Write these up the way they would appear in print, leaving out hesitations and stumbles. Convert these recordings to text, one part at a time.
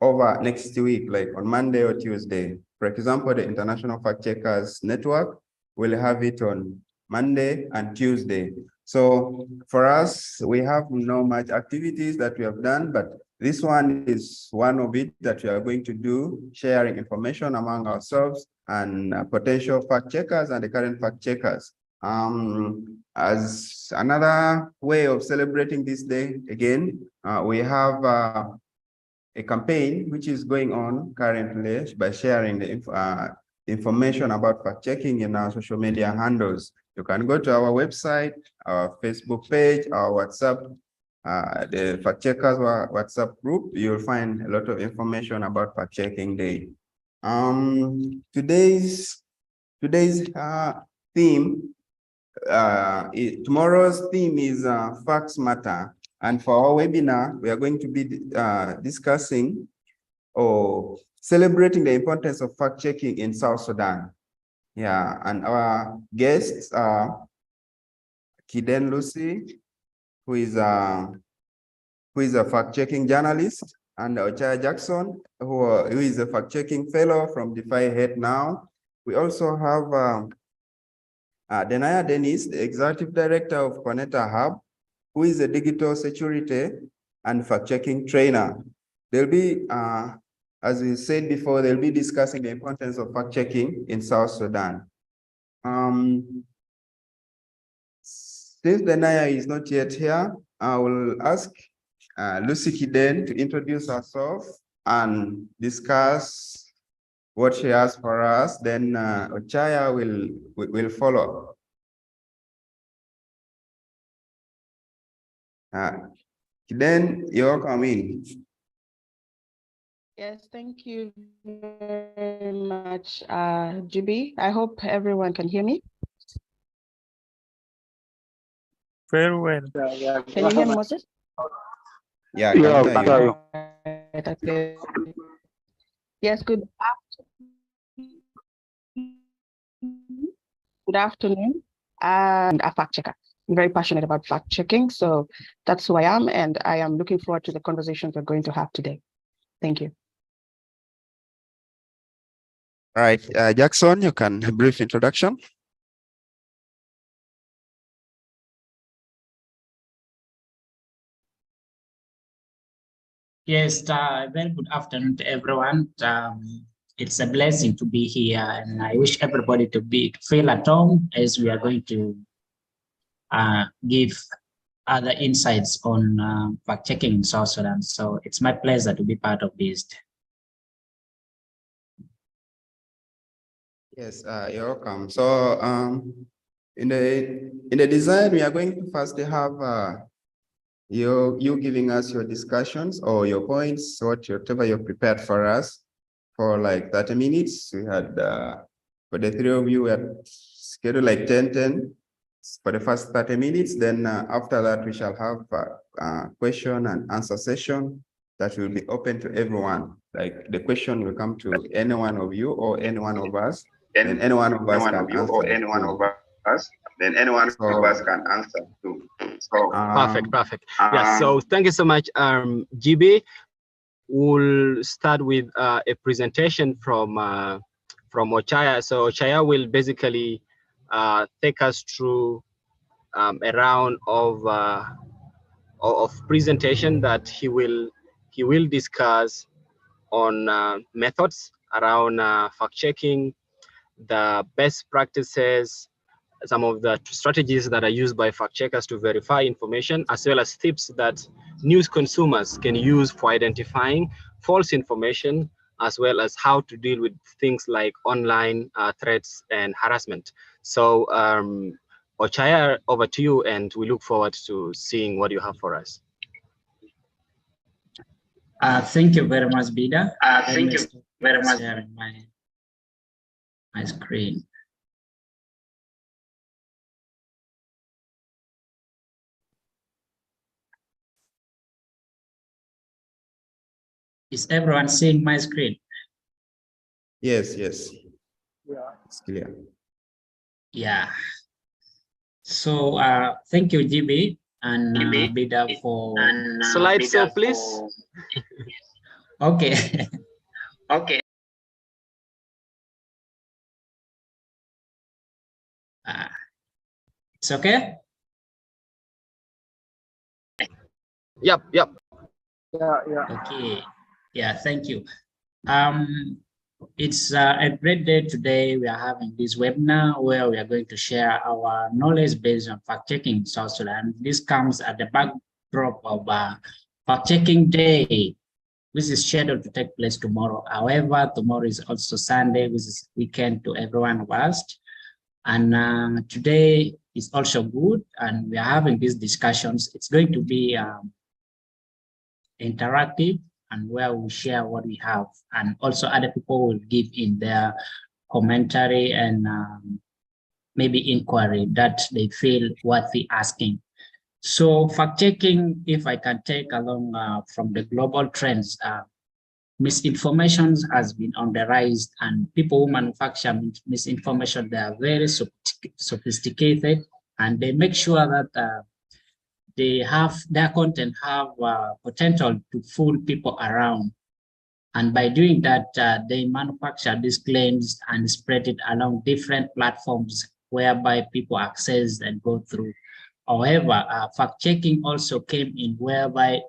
over next week, like on Monday or Tuesday. For example, the International Fact Checkers Network will have it on Monday and Tuesday. So for us, we have no much activities that we have done, but this one is one of it that we are going to do, sharing information among ourselves and potential fact checkers and the current fact checkers. As another way of celebrating this day, again, we have a campaign which is going on currently by sharing the information about fact checking in our social media handles. You can go to our website, our Facebook page, our WhatsApp, the fact checkers WhatsApp group. You'll find a lot of information about fact checking day. Today's theme, tomorrow's theme is facts matter. And for our webinar, we are going to be discussing or celebrating the importance of fact checking in South Sudan. Yeah, and our guests are Kiden Lucy, who is a fact-checking journalist, and Ochaya Jackson, who is a fact-checking fellow from Defy Head Now. We also have Denaya Dennis, the executive director of Connector Hub, who is a digital security and fact-checking trainer. They'll be, as we said before, they'll be discussing the importance of fact-checking in South Sudan. Since Denaya is not yet here, I will ask Lucy Kiden to introduce herself and discuss what she has for us. Then Ochaya will follow. Kiden, you're welcome. Yes, thank you very much, GB. I hope everyone can hear me. Very well. Can you hear me, Moses? Yeah, I can hear you. Yes, good afternoon. And a fact checker. I'm very passionate about fact checking, so that's who I am, and I am looking forward to the conversations we're going to have today. Thank you. All right, Jackson, you can a brief introduction. Yes, very good afternoon to everyone. It's a blessing to be here, and I wish everybody to feel at home as we are going to give other insights on fact checking in South Sudan. So it's my pleasure to be part of this. Yes, you're welcome. So in the design, we are going to first have you giving us your discussions or your points, whatever you've prepared for us for like 30 minutes. We had for the three of you, we had scheduled like 10 for the first 30 minutes. Then after that, we shall have a question and answer session that will be open to everyone. Like the question will come to any one of you or any one of us. Then any one of us can answer. Too. So perfect. Yeah. So thank you so much, GB. We'll start with a presentation from Ochaya. So Ochaya will basically take us through a round of presentation that he will discuss on methods around fact checking, the best practices, some of the strategies that are used by fact checkers to verify information, as well as tips that news consumers can use for identifying false information, as well as how to deal with things like online threats and harassment. So Ochaya, over to you, and we look forward to seeing what you have for us. Thank you very much, Bida. Thank you very much. Sharing my screen. Is everyone seeing my screen? yes. Yeah, it's clear. Yeah. So thank you, GB and Bida for slideshow, please. Okay. Okay. It's okay. Yep, yep. Okay. Yeah, thank you. It's a great day today. We are having this webinar where we are going to share our knowledge based on fact-checking in South Sudan. This comes at the backdrop of fact-checking day, which is scheduled to take place tomorrow. However, tomorrow is also Sunday, which is weekend to everyone of us. And today is also good, and we are having these discussions. It's going to be interactive, and where we share what we have, and also other people will give in their commentary and maybe inquiry that they feel worthy asking. So fact-checking, if I can take along from the global trends, misinformation has been on the rise, and people who manufacture misinformation, they are very sophisticated, and they make sure that they have their content have potential to fool people around. And by doing that, they manufacture these claims and spread it along different platforms whereby people access and go through. However, fact-checking also came in whereby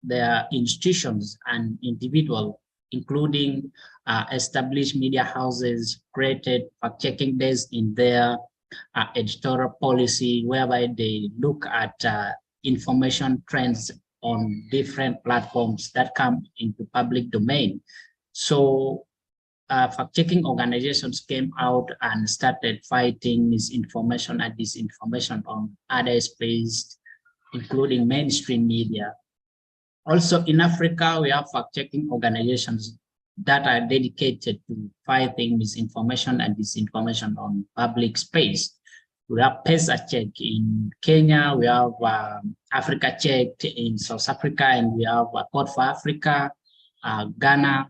there are institutions and individuals, including established media houses, created fact-checking days in their editorial policy, whereby they look at information trends on different platforms that come into public domain. So fact-checking organizations came out and started fighting misinformation and disinformation on other spaces, including mainstream media. Also in Africa, we have fact-checking organizations that are dedicated to fighting misinformation and disinformation on public space. We have PESA Check in Kenya, we have Africa Check in South Africa, and we have Code for Africa, Ghana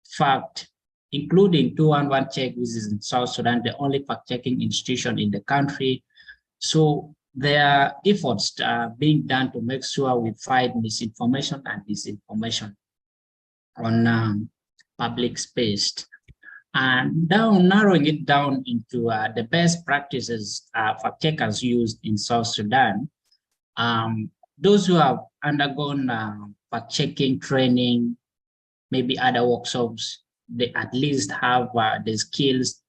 Fact, including 211 Check, which is in South Sudan, the only fact-checking institution in the country. So there are efforts being done to make sure we fight misinformation and disinformation on public space. And now narrowing it down into the best practices fact-checkers used in South Sudan. Those who have undergone fact-checking training, maybe other workshops, they at least have the skills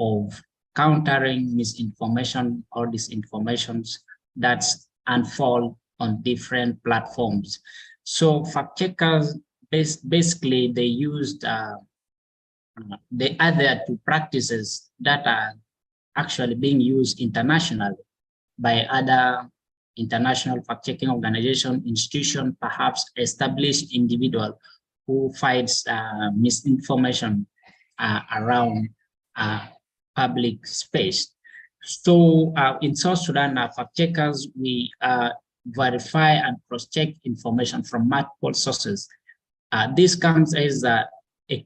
of countering misinformation or disinformations that's unfold on different platforms. So fact-checkers, basically, they used the other two practices that are actually being used internationally by other international fact-checking organization, institution, perhaps established individual who fights misinformation around public space. So in South Sudan, fact-checkers, we verify and cross-check information from multiple sources. This comes as a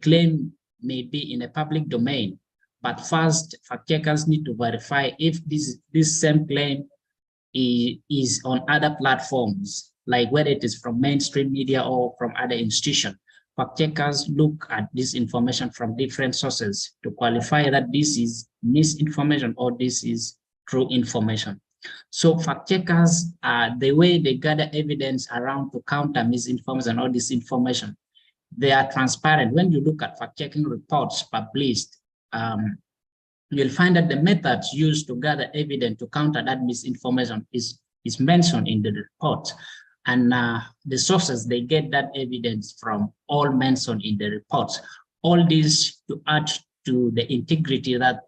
claim may be in a public domain, but first fact-checkers need to verify if this same claim is on other platforms, like whether it is from mainstream media or from other institutions. Fact-checkers look at this information from different sources to qualify that this is misinformation or this is true information. So fact-checkers, the way they gather evidence around to counter misinformation or disinformation, they are transparent. When you look at fact-checking reports published, you'll find that the methods used to gather evidence to counter that misinformation is mentioned in the report. And the sources, they get that evidence from all mentioned in the reports. All this to add to the integrity that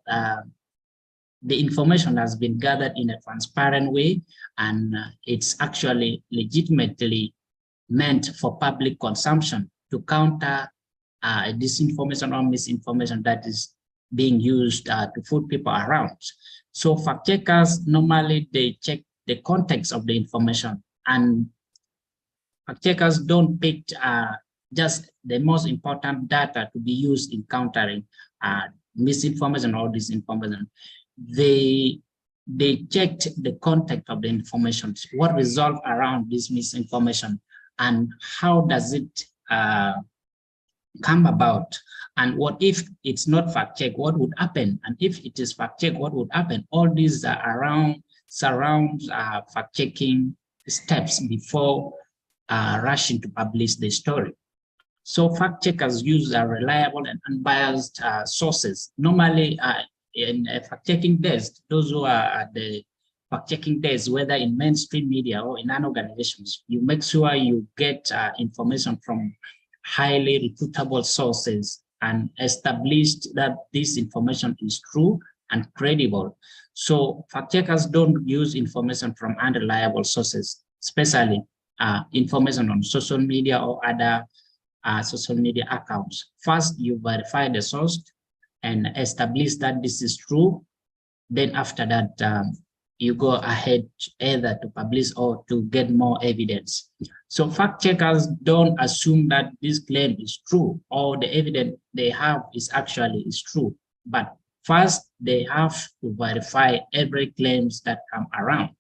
the information has been gathered in a transparent way, and it's actually legitimately meant for public consumption to counter disinformation or misinformation that is being used to fool people around. So fact checkers, normally they check the context of the information, and fact checkers don't pick just the most important data to be used in countering misinformation or disinformation. They checked the context of the information, what resolved around this misinformation, and how does it come about? And what if it's not fact check? What would happen? And if it is fact check, what would happen? All these are surround fact checking steps before rushing to publish the story. So fact checkers use reliable and unbiased sources. Normally, in a fact-checking desk, those who are at the fact-checking desk, whether in mainstream media or in organizations, you make sure you get information from highly reputable sources and established that this information is true and credible. So fact-checkers don't use information from unreliable sources, especially information on social media or other social media accounts. First, you verify the source and establish that this is true. Then after that, you go ahead either to publish or to get more evidence. So fact checkers don't assume that this claim is true or the evidence they have is true. But first, they have to verify every claims that come around.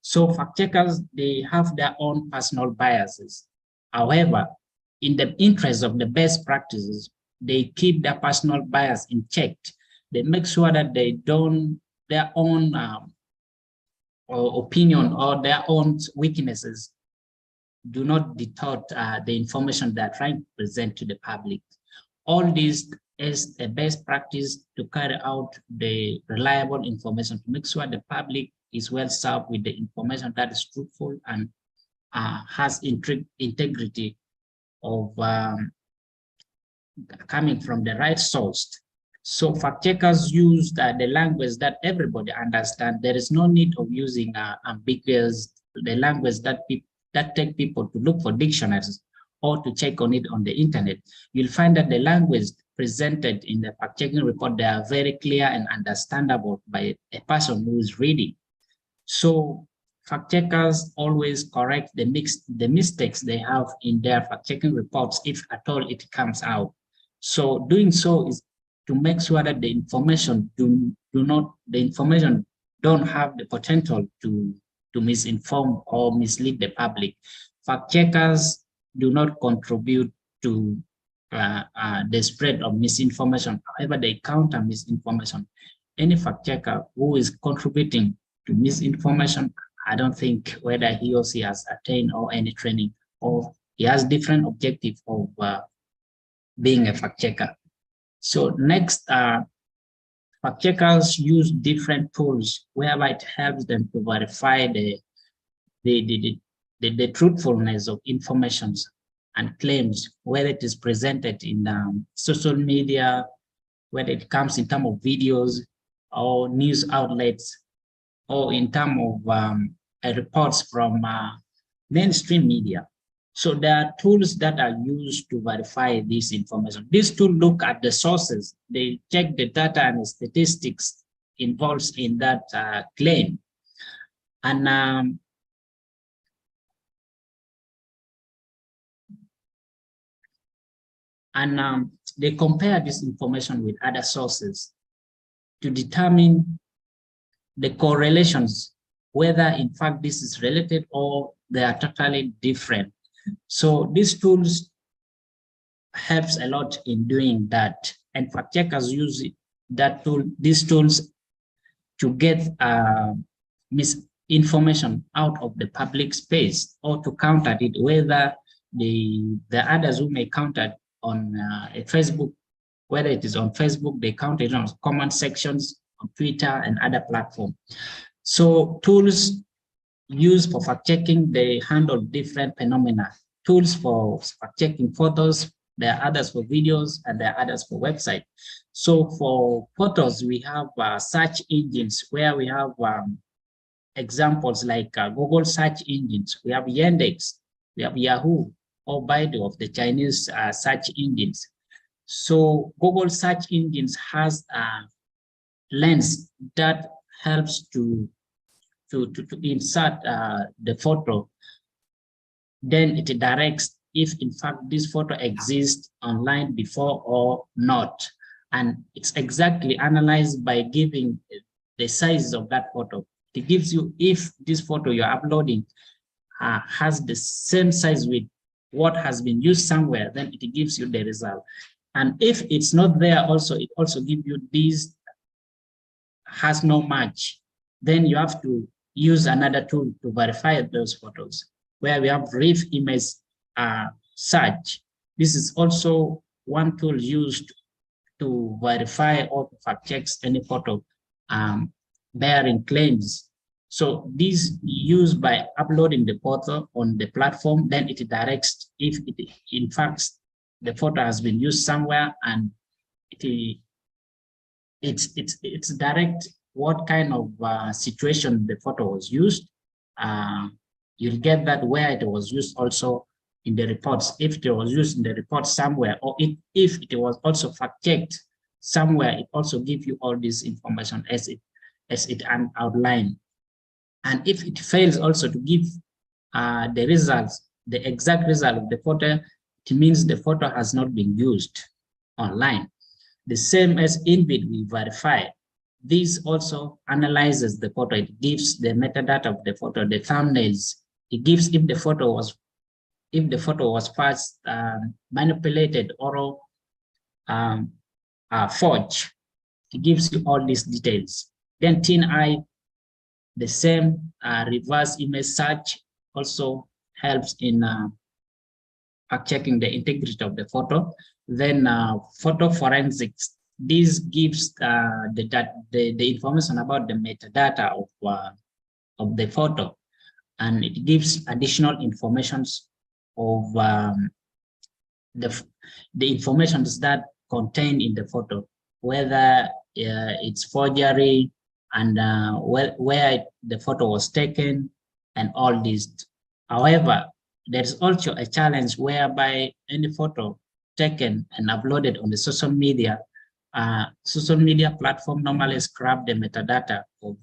So fact checkers, they have their own personal biases. However, in the interest of the best practices, they keep their personal bias in check. They make sure that they don't, their own opinion or their own weaknesses do not distort the information they're trying to present to the public. All this is a best practice to carry out the reliable information to make sure the public is well served with the information that is truthful and has integrity of coming from the right source. So fact checkers use the language that everybody understands. There is no need of using ambiguous, the language that take people to look for dictionaries or to check on it on the internet. You'll find that the language presented in the fact checking report, they are very clear and understandable by a person who is reading. So fact checkers always correct the mistakes they have in their fact checking reports, if at all it comes out. So doing so is to make sure that the information don't have the potential to misinform or mislead the public. Fact checkers do not contribute to the spread of misinformation. However, they counter misinformation. Any fact checker who is contributing to misinformation, I don't think whether he or she has attained or any training, or he has different objective of being a fact checker. So next, fact checkers use different tools whereby it helps them to verify the truthfulness of information and claims, whether it is presented in social media, whether it comes in terms of videos or news outlets, or in terms of reports from mainstream media. So there are tools that are used to verify this information. These tools look at the sources. They check the data and the statistics involved in that claim. And they compare this information with other sources to determine the correlations, whether in fact this is related or they are totally different. So these tools helps a lot in doing that, and fact checkers use these tools to get misinformation out of the public space or to counter it, whether the others who may counter on a Facebook, whether it is on Facebook, they counter it on comment sections on Twitter and other platforms. So tools used for fact checking, they handle different phenomena. Tools for fact checking photos, there are others for videos, and there are others for website. So for photos, we have search engines where we have examples like Google search engines. We have Yandex, we have Yahoo or Baidu of the Chinese search engines. So Google search engines has a lens that helps to insert the photo. Then it directs if in fact this photo exists online before or not. And it's exactly analyzed by giving the size of that photo. It gives you if this photo you're uploading has the same size with what has been used somewhere, then it gives you the result. And if it's not there also, it also gives you this has no match. Then you have to use another tool to verify those photos, where we have ref image search. This is also one tool used to verify or fact checks any photo bearing claims. So this used by uploading the photo on the platform, then it directs if it, in fact, the photo has been used somewhere, and it's direct what kind of situation the photo was used. You'll get that where it was used also in the reports, if it was used in the report somewhere, or if it was also fact-checked somewhere, it also gives you all this information as it outlined. And if it fails also to give the results, the exact result of the photo, it means the photo has not been used online. The same as InVid we verify. This also analyzes the photo. It gives the metadata of the photo, the thumbnails. It gives if the photo was first manipulated or forged. It gives you all these details. Then TinEye, the same reverse image search also helps in checking the integrity of the photo. Then photo forensics. This gives the information about the metadata of the photo, and it gives additional information of the information that contained in the photo, whether it's forgery and where the photo was taken and all this. However, there's also a challenge whereby any photo taken and uploaded on the social media platform normally scrap the metadata of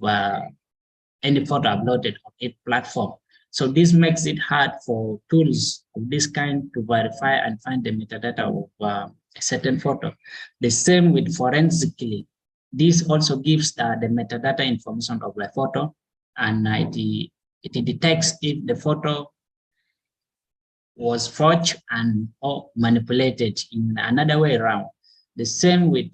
any photo uploaded on a platform. So this makes it hard for tools of this kind to verify and find the metadata of a certain photo. The same with forensically. This also gives the metadata information of the photo, and it detects if the photo was forged and or manipulated in another way around. The same with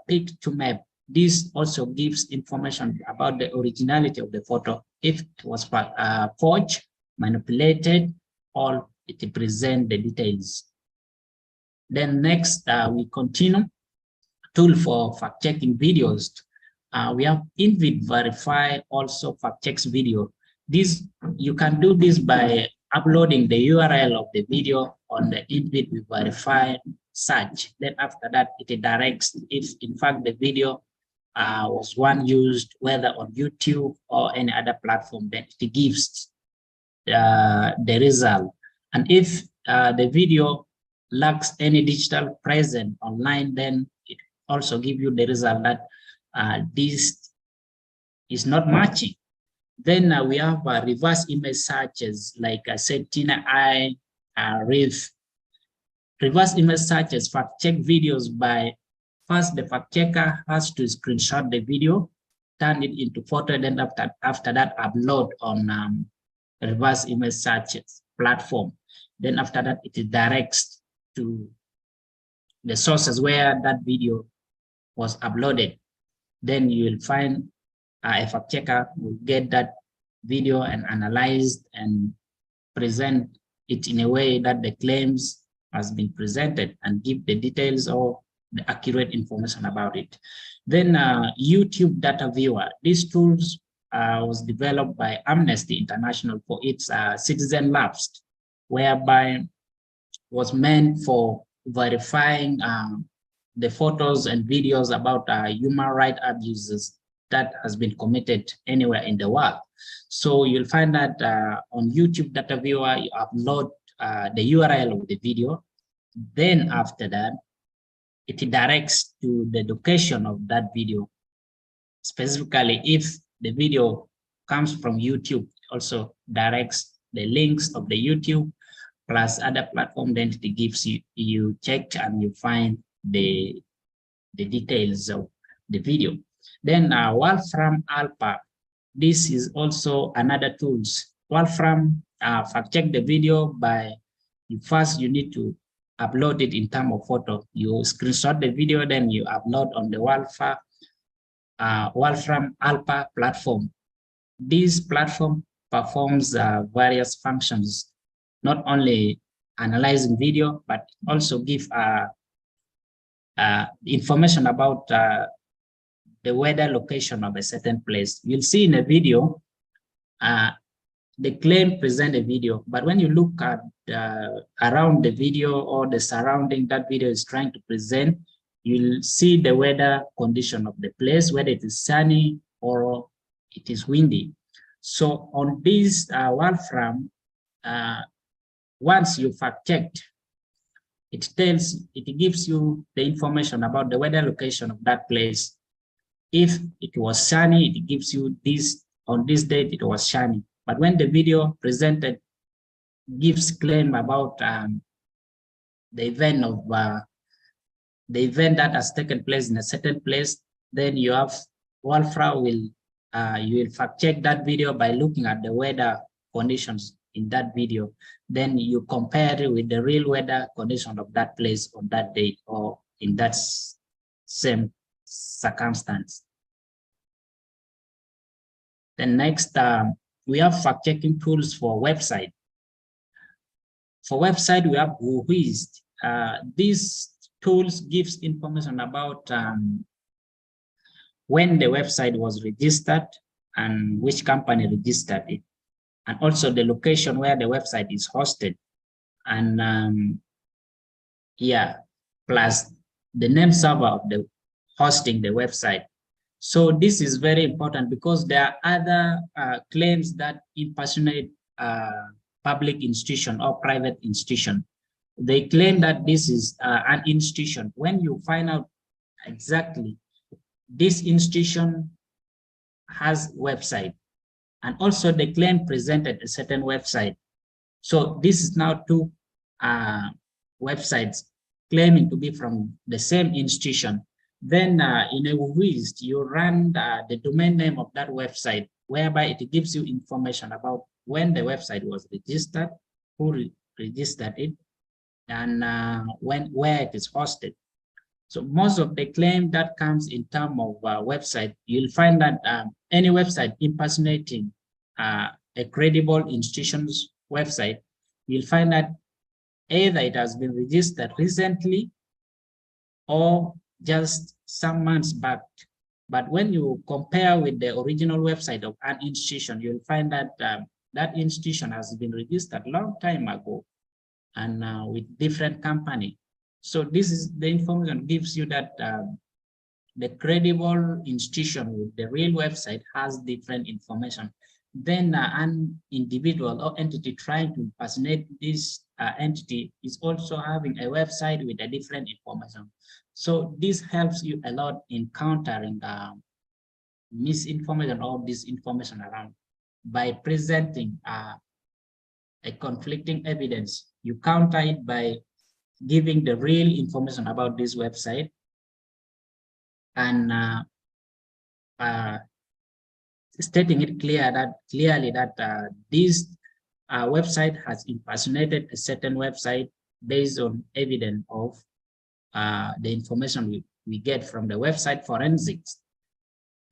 pic-to-map. This also gives information about the originality of the photo, if it was forged, manipulated, or it presents the details. Then next, we continue. Tool for fact-checking videos. We have InVid Verify also fact-checks video. You can do this by uploading the URL of the video on the InVid Verify search. Then after that, it directs if in fact the video was one used, whether on YouTube or any other platform, then it gives the result. And if the video lacks any digital presence online, then it also gives you the result that this is not matching. Then we have reverse image searches, like I said, TinEye, Ref. Reverse image searches fact-check videos by first the fact-checker has to screenshot the video, turn it into photo, then after that upload on reverse image searches platform. Then after that it directs to the sources where that video was uploaded. Then you will find a fact checker will get that video and analyze and present it in a way that the claims has been presented and give the details or the accurate information about it. Then YouTube Data Viewer. These tools was developed by Amnesty International for its Citizen Labs, whereby was meant for verifying the photos and videos about human rights abuses that has been committed anywhere in the world. So you'll find that on YouTube Data Viewer, you upload the URL of the video. Then after that, it directs to the location of that video. Specifically, if the video comes from YouTube, it also directs the links of the YouTube plus other platform, then it gives you check and you find the details of the video. Then Wolfram Alpha, this is also another tools. Wolfram fact check the video by you need to upload it in terms of photo. You screenshot the video, then you upload on the Wolfram Alpha platform. This platform performs various functions, not only analyzing video, but also give information about the weather location of a certain place. You'll see in a video, the claim present a video, but when you look at around the video or the surrounding that video is trying to present, you'll see the weather condition of the place, whether it is sunny or it is windy. So on this Wolfram, once you fact checked, it gives you the information about the weather location of that place. If it was sunny, it gives you this, on this date it was sunny. But when the video presented gives claim about the event that has taken place in a certain place, then you have Wolfram you will fact check that video by looking at the weather conditions in that video. Then you compare it with the real weather condition of that place on that date or in that same circumstance. Then next, we have fact-checking tools for website. For website, we have Whoist. These tools gives information about when the website was registered and which company registered it, and also the location where the website is hosted, and plus the name server of the hosting the website. So this is very important because there are other claims that impersonate public institution or private institution. They claim that this is an institution. When you find out exactly this institution has website, and also the claim presented a certain website. So this is now two websites claiming to be from the same institution. Then in a Whoist, you run the domain name of that website, whereby it gives you information about when the website was registered, who registered it, and where it is hosted. So most of the claim that comes in terms of website, you'll find that any website impersonating a credible institution's website, you'll find that either it has been registered recently or just some months back. But when you compare with the original website of an institution, you'll find that that institution has been registered a long time ago and with different company. So this is the information gives you that the credible institution with the real website has different information. Then an individual or entity trying to impersonate this entity is also having a website with a different information. So this helps you a lot in countering misinformation or disinformation around. By presenting a conflicting evidence, you counter it by giving the real information about this website and stating it clearly that this website has impersonated a certain website based on evidence of the information we get from the website forensics.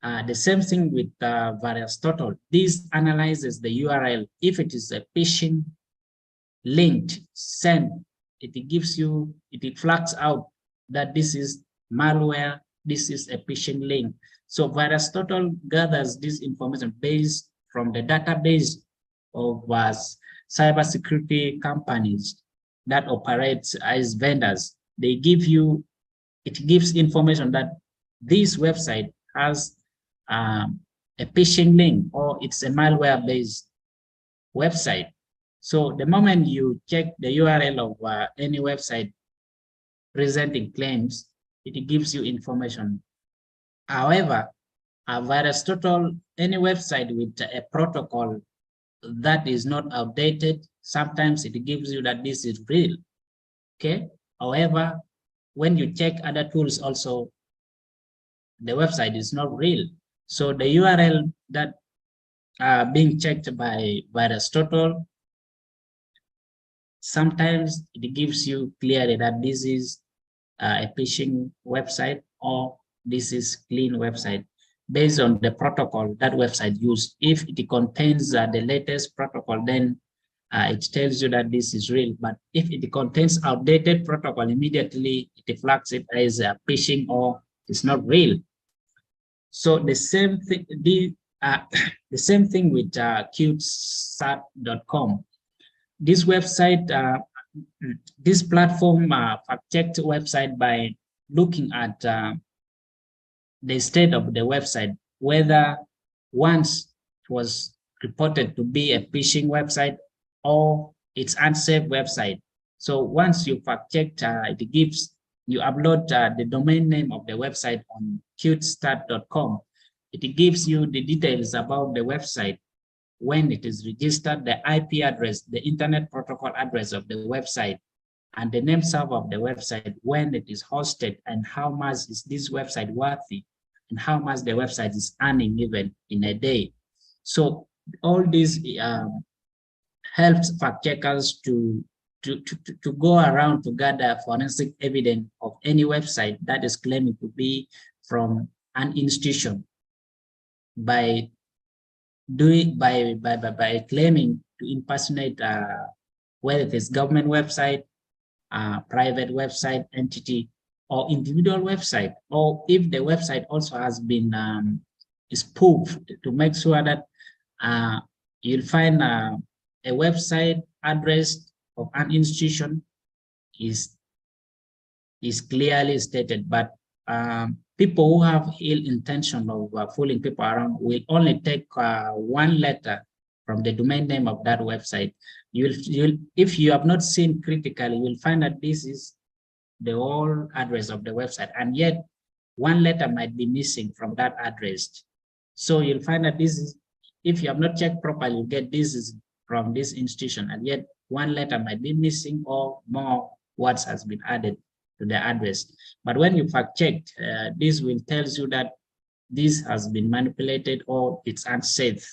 The same thing with VariaStotal. This analyzes the URL. If it is a phishing linked sent, it gives you, it flags out that this is malware, this is a phishing link. So VariaStotal gathers this information based from the database of cybersecurity companies that operate as vendors. They give you, it gives information that this website has a phishing link or it's a malware-based website. So the moment you check the URL of any website presenting claims, it gives you information. However, VariaStotal, any website with a protocol that is not outdated, sometimes it gives you that this is real. Okay. However, when you check other tools also, the website is not real. So the URL that are being checked by VariaStotal Sometimes it gives you clearly that this is a phishing website or this is clean website based on the protocol that website used. If it contains the latest protocol, then it tells you that this is real. But if it contains outdated protocol, immediately it flags it as phishing or it's not real. So the same thing, the same thing with cutesat.com. This website, this platform fact-checked website by looking at the state of the website, whether once it was reported to be a phishing website or it's unsafe website. So once you fact-checked, it gives, you upload the domain name of the website on cutesat.com. It gives you the details about the website, when it is registered, the IP address, the internet protocol address of the website, and the name server of the website, when it is hosted, and how much is this website worthy, and how much the website is earning even in a day. So all this helps fact checkers to go around to gather forensic evidence of any website that is claiming to be from an institution by claiming to impersonate whether it is government website, private website, entity, or individual website, or if the website also has been spoofed, to make sure that you'll find a website address of an institution is clearly stated, but people who have ill intention of fooling people around will only take one letter from the domain name of that website. If you have not seen critically, you will find that this is the whole address of the website, and yet one letter might be missing from that address. So you'll find that this is, if you have not checked properly, you get this is from this institution, and yet one letter might be missing or more words has been added to the address. But when you fact check, this will tell you that this has been manipulated or it's unsafe.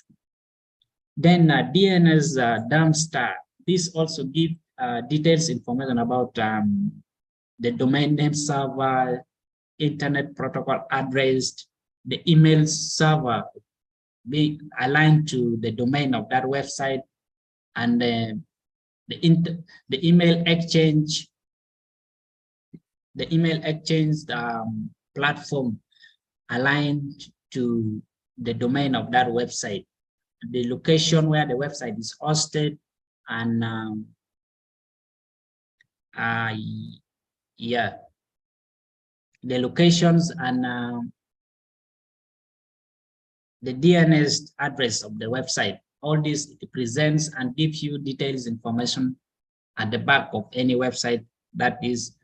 Then DNS dumpster, this also gives details information about the domain name server, internet protocol address, the email server be aligned to the domain of that website, and the email exchange, platform aligned to the domain of that website, the location where the website is hosted, and yeah, the locations and the DNS address of the website. All this, it presents and gives you details information at the back of any website that is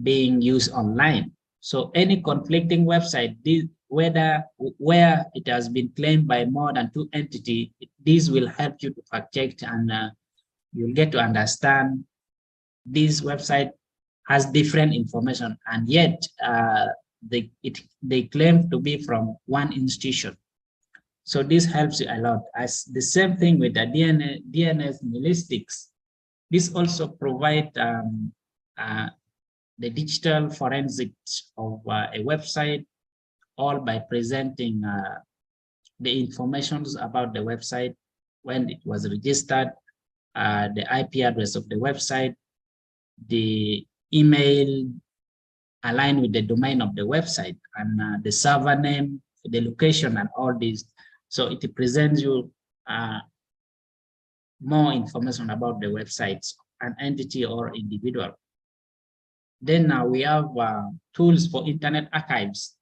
being used online. So any conflicting website, where it has been claimed by more than 2 entities, this will help you to fact check, and you'll get to understand this website has different information, and yet they claim to be from one institution. So this helps you a lot. As the same thing with the DNS ballistics, this also provide the digital forensics of a website, all by presenting the information about the website, when it was registered, the IP address of the website, the email aligned with the domain of the website, and the server name, the location, and all this. So it presents you more information about the websites, an entity or individual. Then now we have tools for internet archives.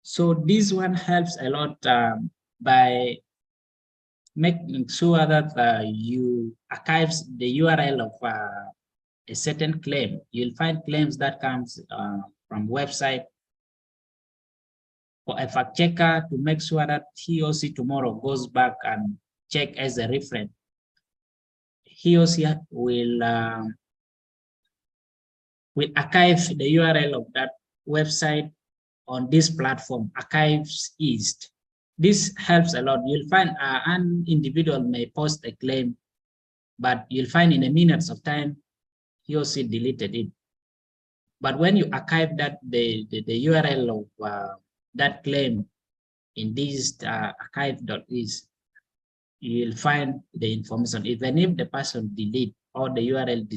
So this one helps a lot by making sure that you archives the URL of a certain claim. You'll find claims that comes from website. For a fact checker to make sure that he or she tomorrow goes back and check as a reference, he or she will archive the URL of that website on this platform, Archives East. This helps a lot. You'll find an individual may post a claim but you'll find in a minutes of time, he or she deleted it. But when you archive that, the URL of that claim in this archive.is, you'll find the information. Even if the person delete or the URL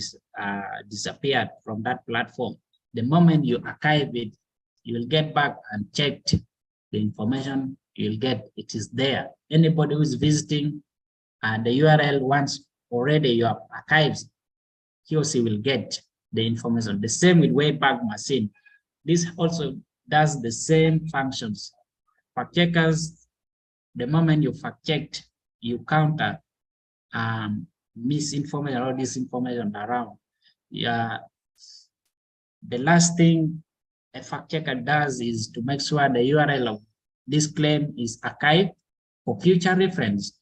disappeared from that platform, the moment you archive it, you'll get back and check the information. You'll get it is there. Anybody who is visiting the URL once already you have archives, he or she will get the information. The same with Wayback Machine. This also does the same functions. Fact checkers, the moment you fact checked, you counter misinformation or disinformation around. Yeah. The last thing a fact checker does is to make sure the URL of this claim is archived for future reference.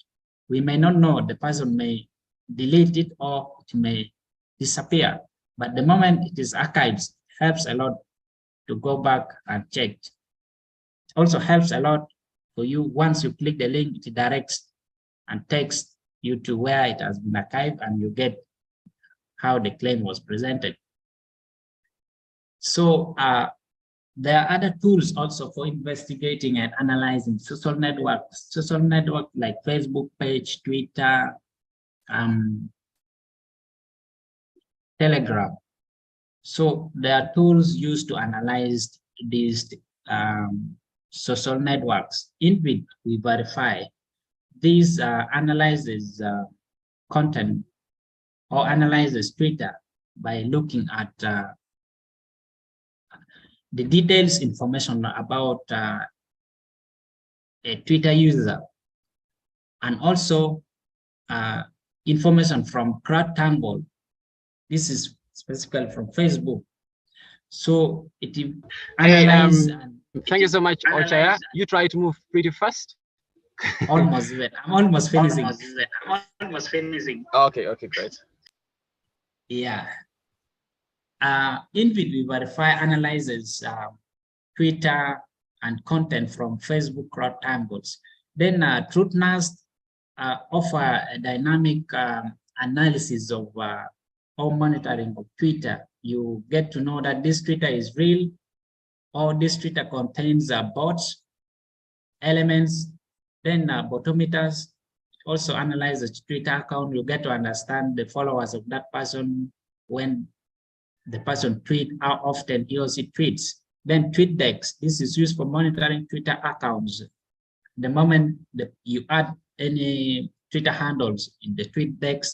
We may not know, the person may delete it or it may disappear, but the moment it is archived, helps a lot to go back and check. It also helps a lot for you. Once you click the link, it directs and takes you to where it has been archived, and you get how the claim was presented. So there are other tools also for investigating and analyzing social networks. Social networks like Facebook page, Twitter, Telegram. So there are tools used to analyze these social networks. In which we verify these analyzes content or analyzes Twitter by looking at the details information about a Twitter user, and also information from CrowdTangle. This is specifically from Facebook. So it analyzes. Thank you so much, Ochaya. You try to move pretty fast. Almost there. I'm almost finishing. Okay, great. Yeah. In we verify analyzes Twitter and content from Facebook CrowdTangles. Then TruthNast offer a dynamic analysis of or monitoring of Twitter. You get to know that this Twitter is real, or this Twitter contains bots, elements, then botometers. Also analyze the Twitter account. You get to understand the followers of that person, when the person tweets, how often he or she tweets. Then TweetDeck, this is used for monitoring Twitter accounts. The moment that you add any Twitter handles in the TweetDeck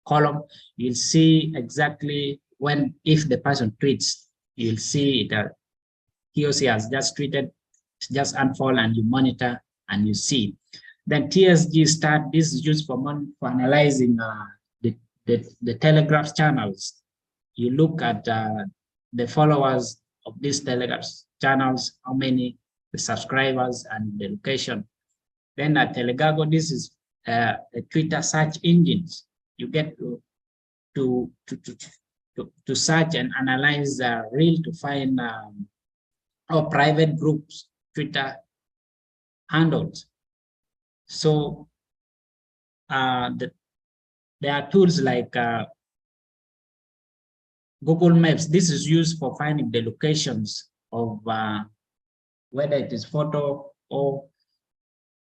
column, you'll see exactly when, if the person tweets, you'll see that he or she has just tweeted, just unfold, and you monitor and you see. Then TSG start, this is used for analyzing the Telegraph channels. You look at the followers of these Telegraph channels, how many, the subscribers, and the location. Then at Telegago, this is a Twitter search engines. You get to search and analyze real to find or private groups Twitter handles. So there are tools like Google Maps. This is used for finding the locations of whether it is photo or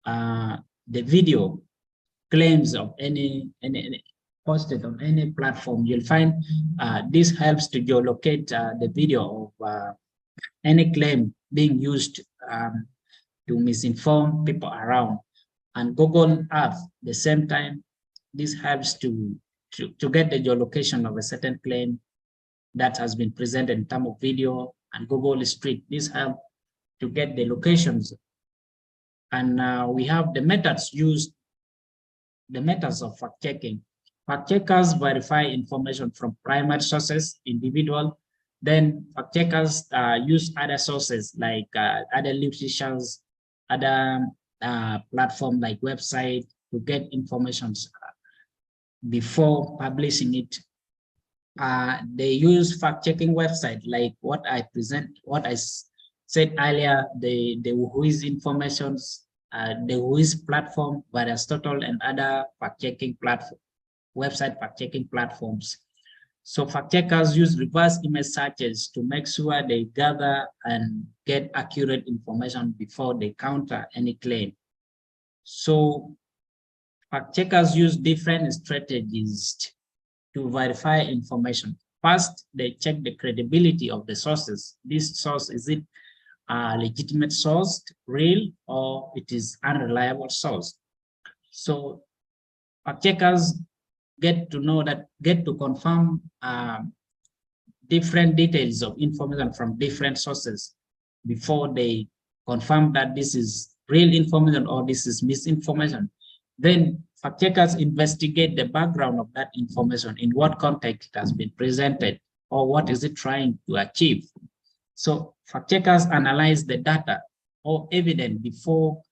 the video claims of any posted on any platform. You'll find this helps to geolocate the video of any claim being used to misinform people around. And Google Earth, the same time, this helps to get the geolocation of a certain claim that has been presented in terms of video, and Google Street. This helps to get the locations. And we have the methods used, the methods of fact-checking. Fact-checkers verify information from primary sources, individual. Then fact-checkers use other sources like other literature's, other platform like website to get information before publishing it. They use fact-checking website like what I said earlier, the Whois informations, the Whois platform, Aristotle, and other fact-checking platform website fact-checking platforms. So fact checkers use reverse image searches to make sure they gather and get accurate information before they counter any claim. So fact checkers use different strategies to verify information. First, they check the credibility of the sources. This source, is it a legitimate source, real, or it is unreliable source? So fact checkers get to confirm different details of information from different sources before they confirm that this is real information or this is misinformation. Then fact checkers investigate the background of that information, in what context it has been presented, or what is it trying to achieve. So fact checkers analyze the data or evidence before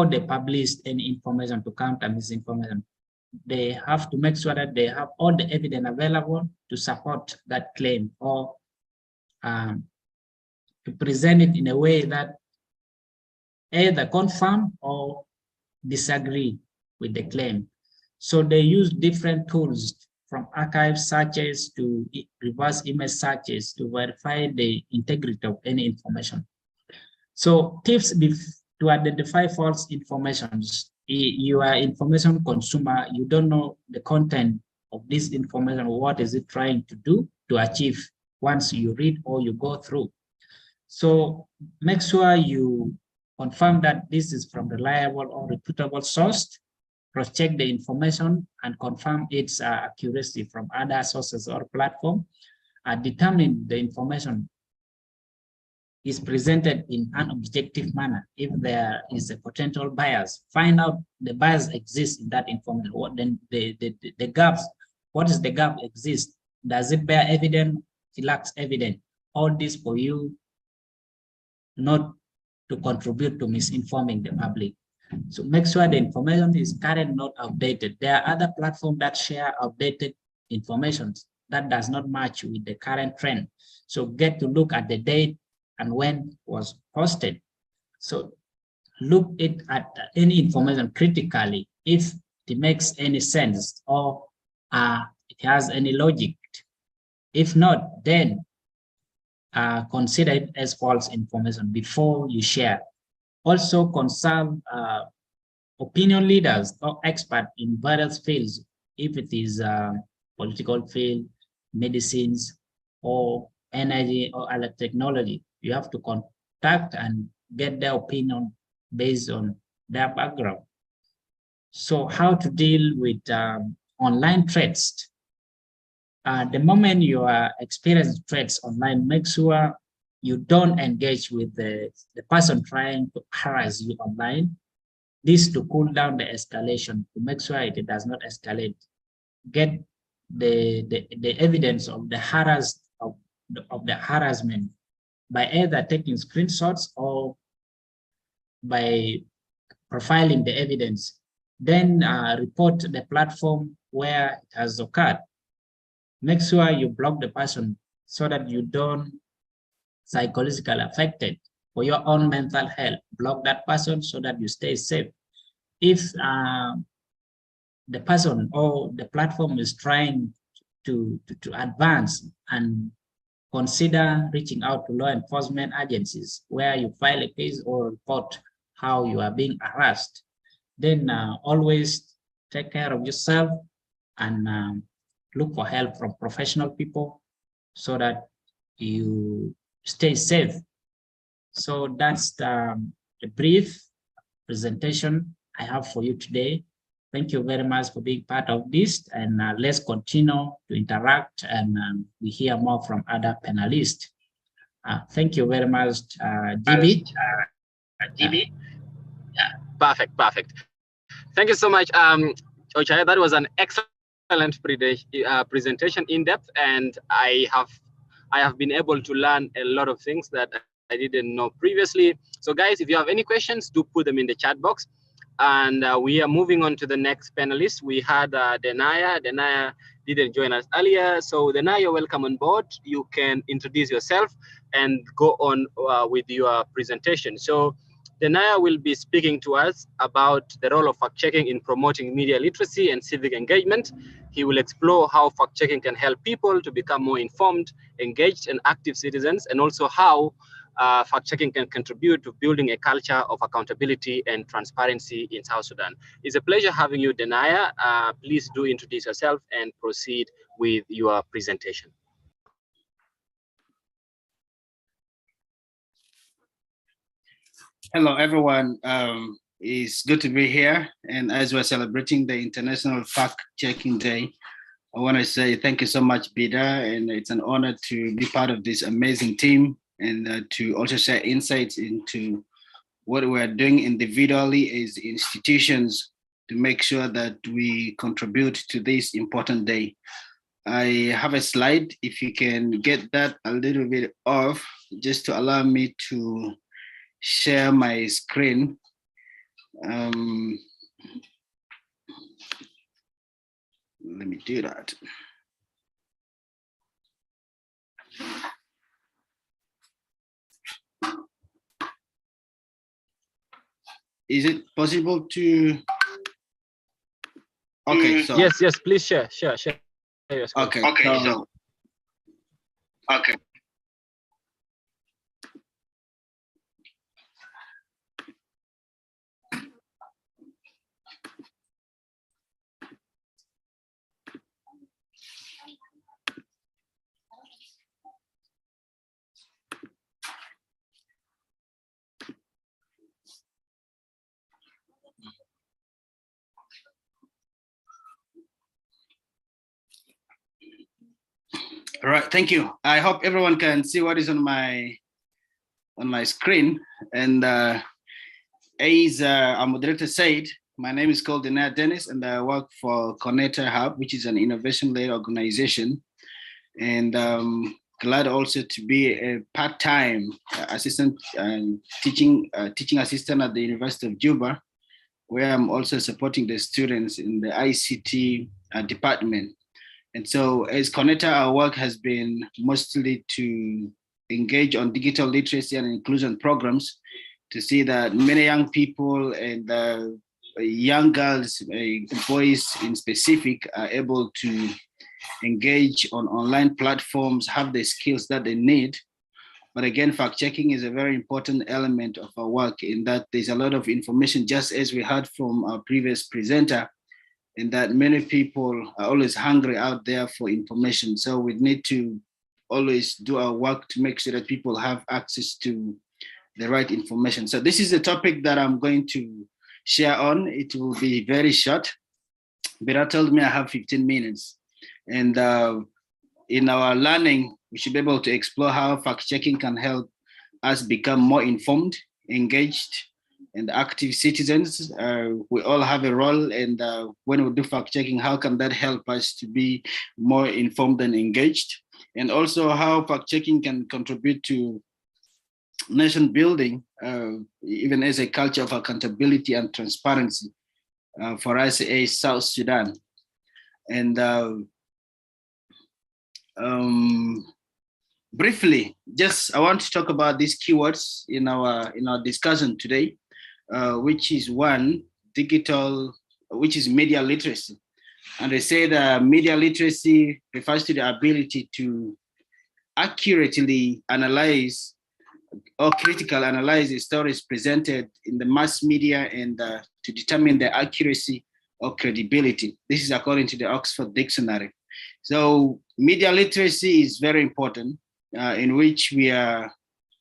they publish any information to counter misinformation. They have to make sure that they have all the evidence available to support that claim, or to present it in a way that either confirm or disagree with the claim. So they use different tools, from archive searches to reverse image searches, to verify the integrity of any information. So tips to identify false information. You are information consumer, you don't know the content of this information, what is it trying to do to achieve once you read or you go through. So make sure you confirm that this is from reliable or reputable source, cross-check the information and confirm its accuracy from other sources or platform, determine the information is presented in an objective manner. If there is a potential bias, find out the bias exists in that information. What then the gaps, what is the gap exist? Does it bear evidence? It lacks evidence. All this for you not to contribute to misinforming the public. So make sure the information is current, not outdated. There are other platforms that share outdated information that does not match with the current trend. So get to look at the date and when was posted. So look at any information critically if it makes any sense or it has any logic. If not, then consider it as false information before you share. Also consult opinion leaders or experts in various fields, if it is political field, medicines, or energy or other technology. You have to contact and get their opinion based on their background. So how to deal with online threats? The moment you are experiencing threats online, make sure you don't engage with the person trying to harass you online. This to cool down the escalation, to make sure it does not escalate. Get the evidence of the harassment by either taking screenshots or by profiling the evidence. Then report the platform where it has occurred. Make sure you block the person so that you don't psychologically affected. For your own mental health, block that person so that you stay safe. If the person or the platform is trying to advance, and consider reaching out to law enforcement agencies where you file a case or report how you are being harassed. Then always take care of yourself and look for help from professional people so that you stay safe. So that's the brief presentation I have for you today. Thank you very much for being part of this, and let's continue to interact and we hear more from other panelists. Thank you very much, GB. Perfect. Thank you so much, Ochai. That was an excellent presentation, in depth, and I have been able to learn a lot of things that I didn't know previously. So guys, if you have any questions, do put them in the chat box. And we are moving on to the next panelist. We had Denaya. Denaya didn't join us earlier. So Denaya, welcome on board. You can introduce yourself and go on with your presentation. So Denaya will be speaking to us about the role of fact-checking in promoting media literacy and civic engagement. He will explore how fact-checking can help people to become more informed, engaged, and active citizens, and also how fact-checking can contribute to building a culture of accountability and transparency in South Sudan. It's a pleasure having you, Denaya. Please do introduce yourself and proceed with your presentation. Hello, everyone. It's good to be here. And as we're celebrating the International Fact-Checking Day, I want to say thank you so much, Bida. And it's an honor to be part of this amazing team and to also share insights into what we're doing individually as institutions to make sure that we contribute to this important day. I have a slide, if you can get that a little bit off, just to allow me to share my screen. Let me do that. Is it possible to? Okay, so yes, please share your screen. Okay, so okay. All right, thank you. I hope everyone can see what is on my screen. And as our moderator said, my name is called Denaya Dennis, and I work for Connector Hub, which is an innovation-led organization. And glad also to be a part-time assistant teaching assistant at the University of Juba, where I'm also supporting the students in the ICT department. And so as Connector, our work has been mostly to engage on digital literacy and inclusion programs to see that many young people and young girls, boys in specific, are able to engage on online platforms, have the skills that they need. But again, fact-checking is a very important element of our work in that there's a lot of information, just as we heard from our previous presenter, in that many people are always hungry out there for information. So we need to always do our work to make sure that people have access to the right information. So this is the topic that I'm going to share on. It will be very short. Bira told me I have 15 minutes. And in our learning, we should be able to explore how fact-checking can help us become more informed, engaged, and active citizens. We all have a role, and when we do fact-checking, how can that help us to be more informed and engaged? And also how fact-checking can contribute to nation building, even as a culture of accountability and transparency for us as South Sudan. And briefly, just I want to talk about these keywords in our discussion today. Which is one, digital, which is media literacy. And they say that media literacy refers to the ability to accurately analyze or critical analyze the stories presented in the mass media and to determine their accuracy or credibility. This is according to the Oxford Dictionary. So media literacy is very important, in which we are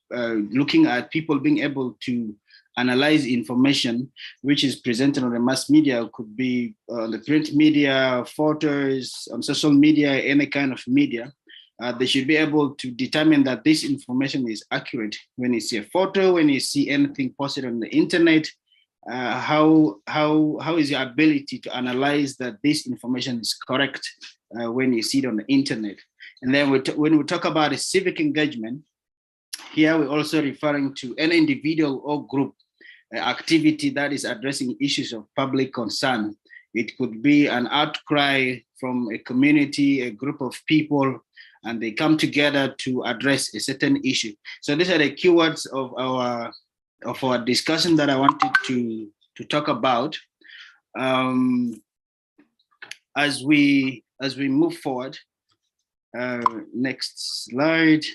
looking at people being able to analyze information which is presented on the mass media. It could be on the print media, photos, on social media, any kind of media. They should be able to determine that this information is accurate. When you see a photo, when you see anything posted on the internet, how is your ability to analyze that this information is correct when you see it on the internet? And then when we talk about a civic engagement, here we're also referring to any individual or group activity that is addressing issues of public concern. It could be an outcry from a community, a group of people, and they come together to address a certain issue. So these are the keywords of our of our discussion that I wanted to talk about as we move forward. Next slide.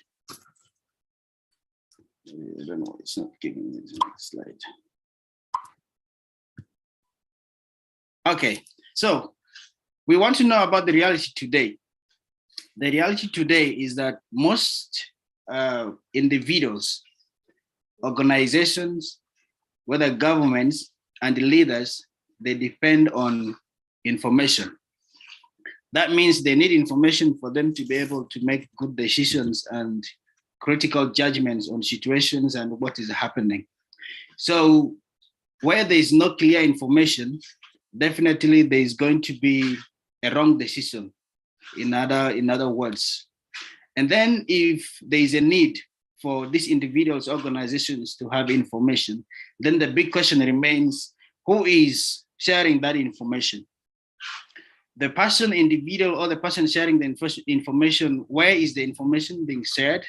I don't know, it's not giving me the next slide. Okay, so we want to know about the reality today. The reality today is that most individuals, organizations, whether governments and the leaders, they depend on information. That means they need information for them to be able to make good decisions and critical judgments on situations and what is happening. So where there is no clear information, definitely there is going to be a wrong decision, in other words. And then if there is a need for these individuals, organizations to have information, then the big question remains, who is sharing that information? The person, individual, or the person sharing the information, where is the information being shared?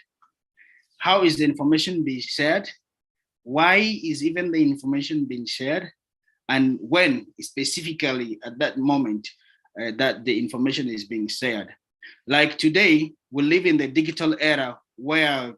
How is the information being shared? Why is even the information being shared? And when specifically at that moment that the information is being shared? Like today, we live in the digital era where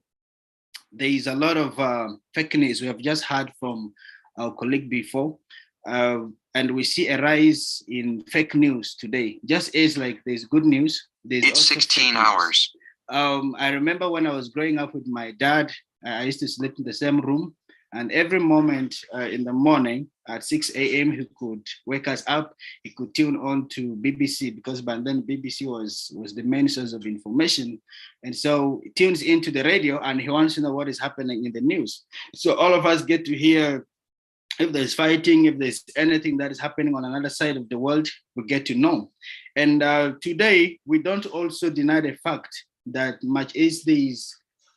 there is a lot of fake news. We have just heard from our colleague before, and we see a rise in fake news today. Just as like there's good news, it's 16 hours. I remember when I was growing up with my dad, I used to sleep in the same room, and every moment in the morning at 6 a.m. he could wake us up. He could tune on to BBC, because by then BBC was the main source of information. And so he tunes into the radio and he wants to know what is happening in the news. So all of us get to hear if there's fighting, if there's anything that is happening on another side of the world, we get to know. And today, we don't also deny the fact that much as there is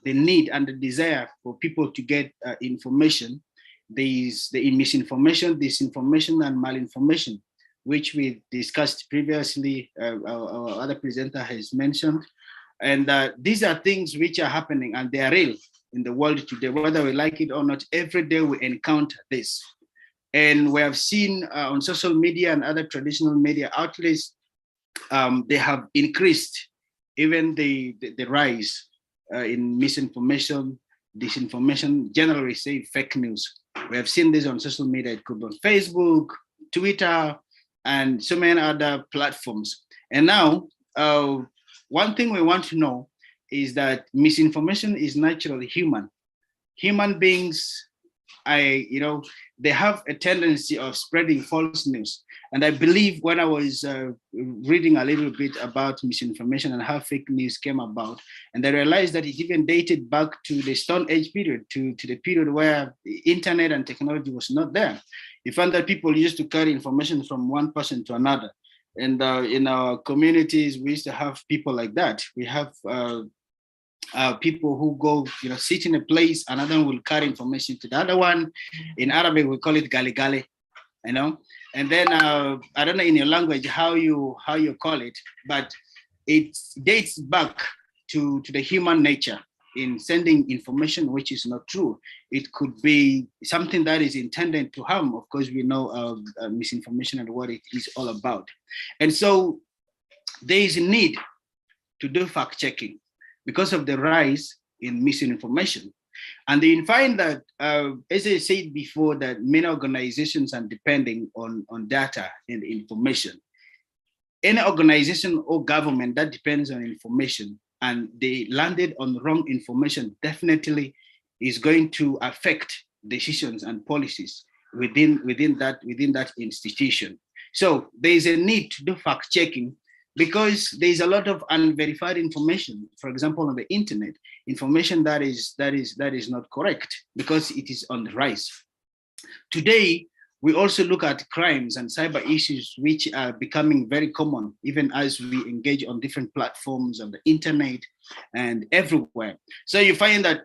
the need and the desire for people to get information, there is the misinformation, disinformation, and malinformation, which we discussed previously, our other presenter has mentioned. And these are things which are happening and they are real in the world today, whether we like it or not. Every day we encounter this. And we have seen on social media and other traditional media outlets, they have increased even the rise in misinformation, disinformation, generally say fake news. We have seen this on social media. It could be on Facebook, Twitter, and so many other platforms. And now, one thing we want to know is that misinformation is naturally human. Human beings, they have a tendency of spreading false news. And I believe when I was reading a little bit about misinformation and how fake news came about, and I realized that it even dated back to the Stone Age period, to the period where the internet and technology was not there. You found that people used to carry information from one person to another. And in our communities, we used to have people like that. We have people who go, sit in a place, another one will carry information to the other one. In Arabic, we call it gali gali, And then I don't know in your language how you call it, but it dates back to the human nature in sending information which is not true. It could be something that is intended to harm. Of course, we know misinformation and what it is all about. And so there is a need to do fact checking because of the rise in misinformation. And you find that, as I said before, that many organizations are depending on data and information. Any organization or government that depends on information and they landed on wrong information definitely is going to affect decisions and policies within that institution. So there is a need to do fact checking because there is a lot of unverified information, for example, on the internet, information that is not correct because it is on the rise. Today, we also look at crimes and cyber issues, which are becoming very common, even as we engage on different platforms on the internet and everywhere. So you find that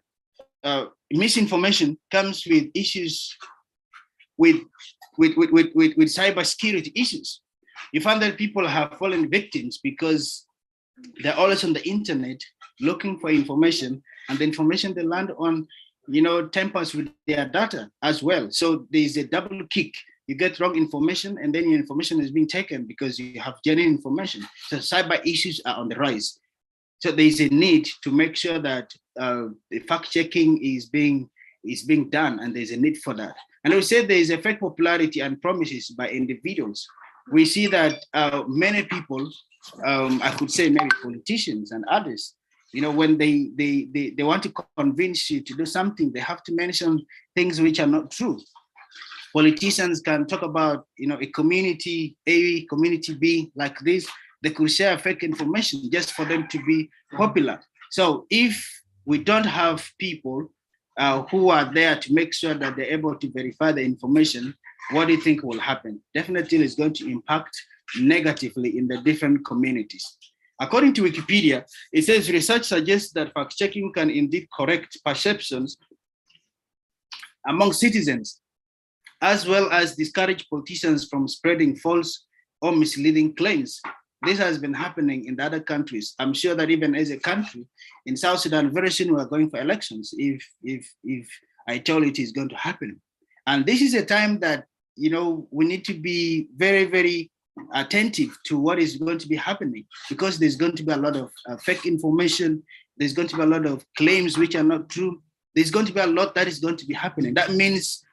misinformation comes with issues with cybersecurity issues. You find that people have fallen victims because they're always on the internet looking for information, and the information they land on tampers with their data as well. So there's a double kick. You get wrong information, and then your information is being taken because you have genuine information. So cyber issues are on the rise. So there is a need to make sure that the fact checking is being done, and there's a need for that. And we say there is a fake popularity and promises by individuals. We see that many people, I could say maybe politicians and others, when they want to convince you to do something, they have to mention things which are not true. Politicians can talk about, a community A, community B, like this. They could share fake information just for them to be popular. So if we don't have people who are there to make sure that they're able to verify the information, what do you think will happen? Definitely it's going to impact negatively in the different communities. According to Wikipedia, it says research suggests that fact-checking can indeed correct perceptions among citizens, as well as discourage politicians from spreading false or misleading claims. This has been happening in the other countries. I'm sure that even as a country, in South Sudan, very soon we're going for elections, if I told it is going to happen. And this is a time that, we need to be very, very attentive to what is going to be happening, because there's going to be a lot of fake information. There's going to be a lot of claims which are not true. There's going to be a lot that is going to be happening. That means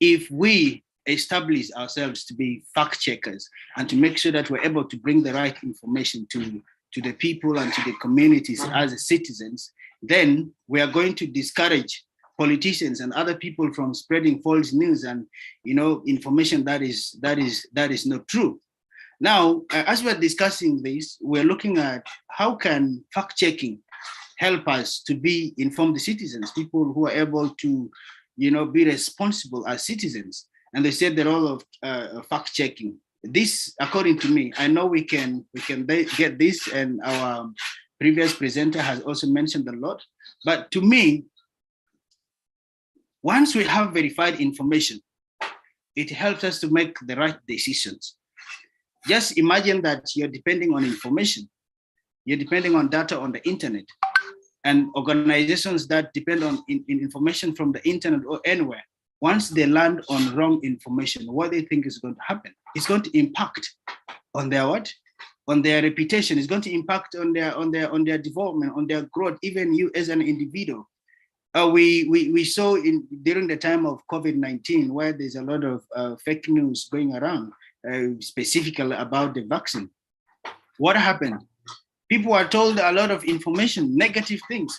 if we establish ourselves to be fact checkers and to make sure that we're able to bring the right information to the people and to the communities as citizens, then we are going to discourage politicians and other people from spreading false news and information that is not true. Now, as we're discussing this, we're looking at how can fact checking help us to be informed citizens, people who are able to be responsible as citizens. And they said the role of fact checking. This, according to me, I know we can get this, and our previous presenter has also mentioned a lot. But to me, once we have verified information, it helps us to make the right decisions. Just imagine that you're depending on information. You're depending on data on the internet, and organizations that depend on information from the internet or anywhere. Once they land on wrong information, what they think is going to happen? It's going to impact on their what? On their reputation. It's going to impact on their development, on their growth, even you as an individual. We saw during the time of COVID-19, where there's a lot of fake news going around, specifically about the vaccine. What happened? People are told a lot of information, negative things.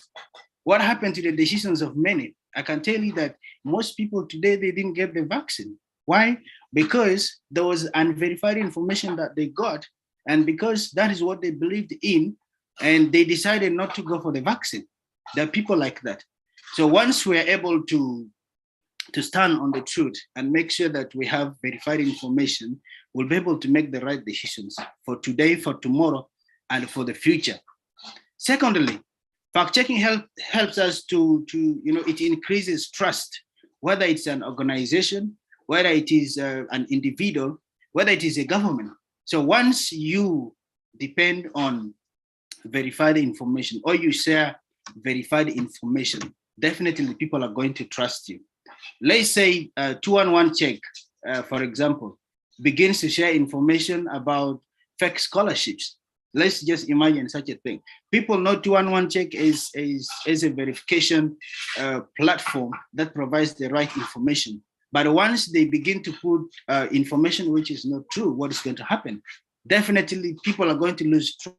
What happened to the decisions of many? I can tell you that most people today, they didn't get the vaccine. Why? Because there was unverified information that they got, and because that is what they believed in, and they decided not to go for the vaccine. There are people like that. So once we're able to stand on the truth and make sure that we have verified information, we'll be able to make the right decisions for today, for tomorrow, and for the future. Secondly, fact-checking helps us to it increases trust, whether it's an organization, whether it is an individual, whether it is a government. So once you depend on verified information or you share verified information, definitely people are going to trust you. Let's say 211 Check, for example, begins to share information about fake scholarships. Let's just imagine such a thing. People know 211 Check is a verification platform that provides the right information. But once they begin to put information which is not true, what is going to happen? Definitely people are going to lose trust.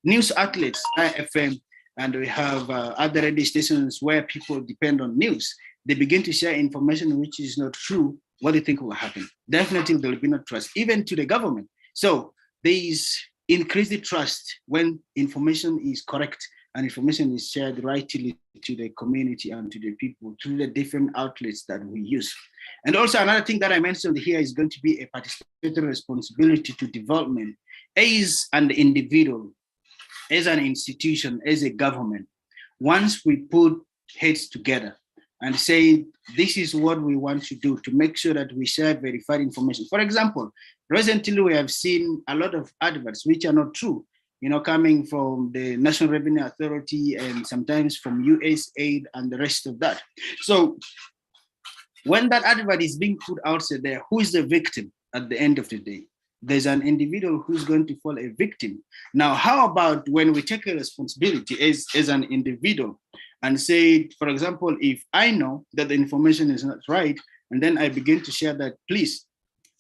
News outlets, IFM, and we have other radio stations where people depend on news. They begin to share information which is not true. What do you think will happen? Definitely there will be no trust, even to the government. So there is increased trust when information is correct and information is shared rightly to the community and to the people through the different outlets that we use. And also another thing that I mentioned here is going to be a participatory responsibility to development as an individual, as an institution, as a government. Once we put heads together and say, this is what we want to do to make sure that we share verified information. For example, recently we have seen a lot of adverts which are not true, coming from the National Revenue Authority and sometimes from USAID and the rest of that. So when that advert is being put out there, who is the victim at the end of the day? There's an individual who's going to fall a victim. Now, how about when we take a responsibility as an individual and say, for example, if I know that the information is not right, and then I begin to share that, please,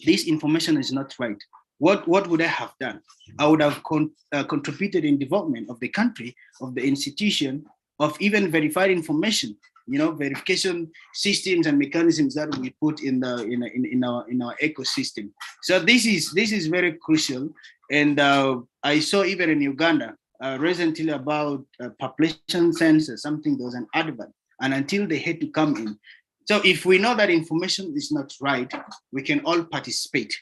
this information is not right. What would I have done? I would have contributed in development of the country, of the institution, of even verified information, verification systems and mechanisms that we put in our ecosystem. So this is very crucial. And I saw even in Uganda recently about population census, something, there was an advert, and until they had to come in. So if we know that information is not right, we can all participate.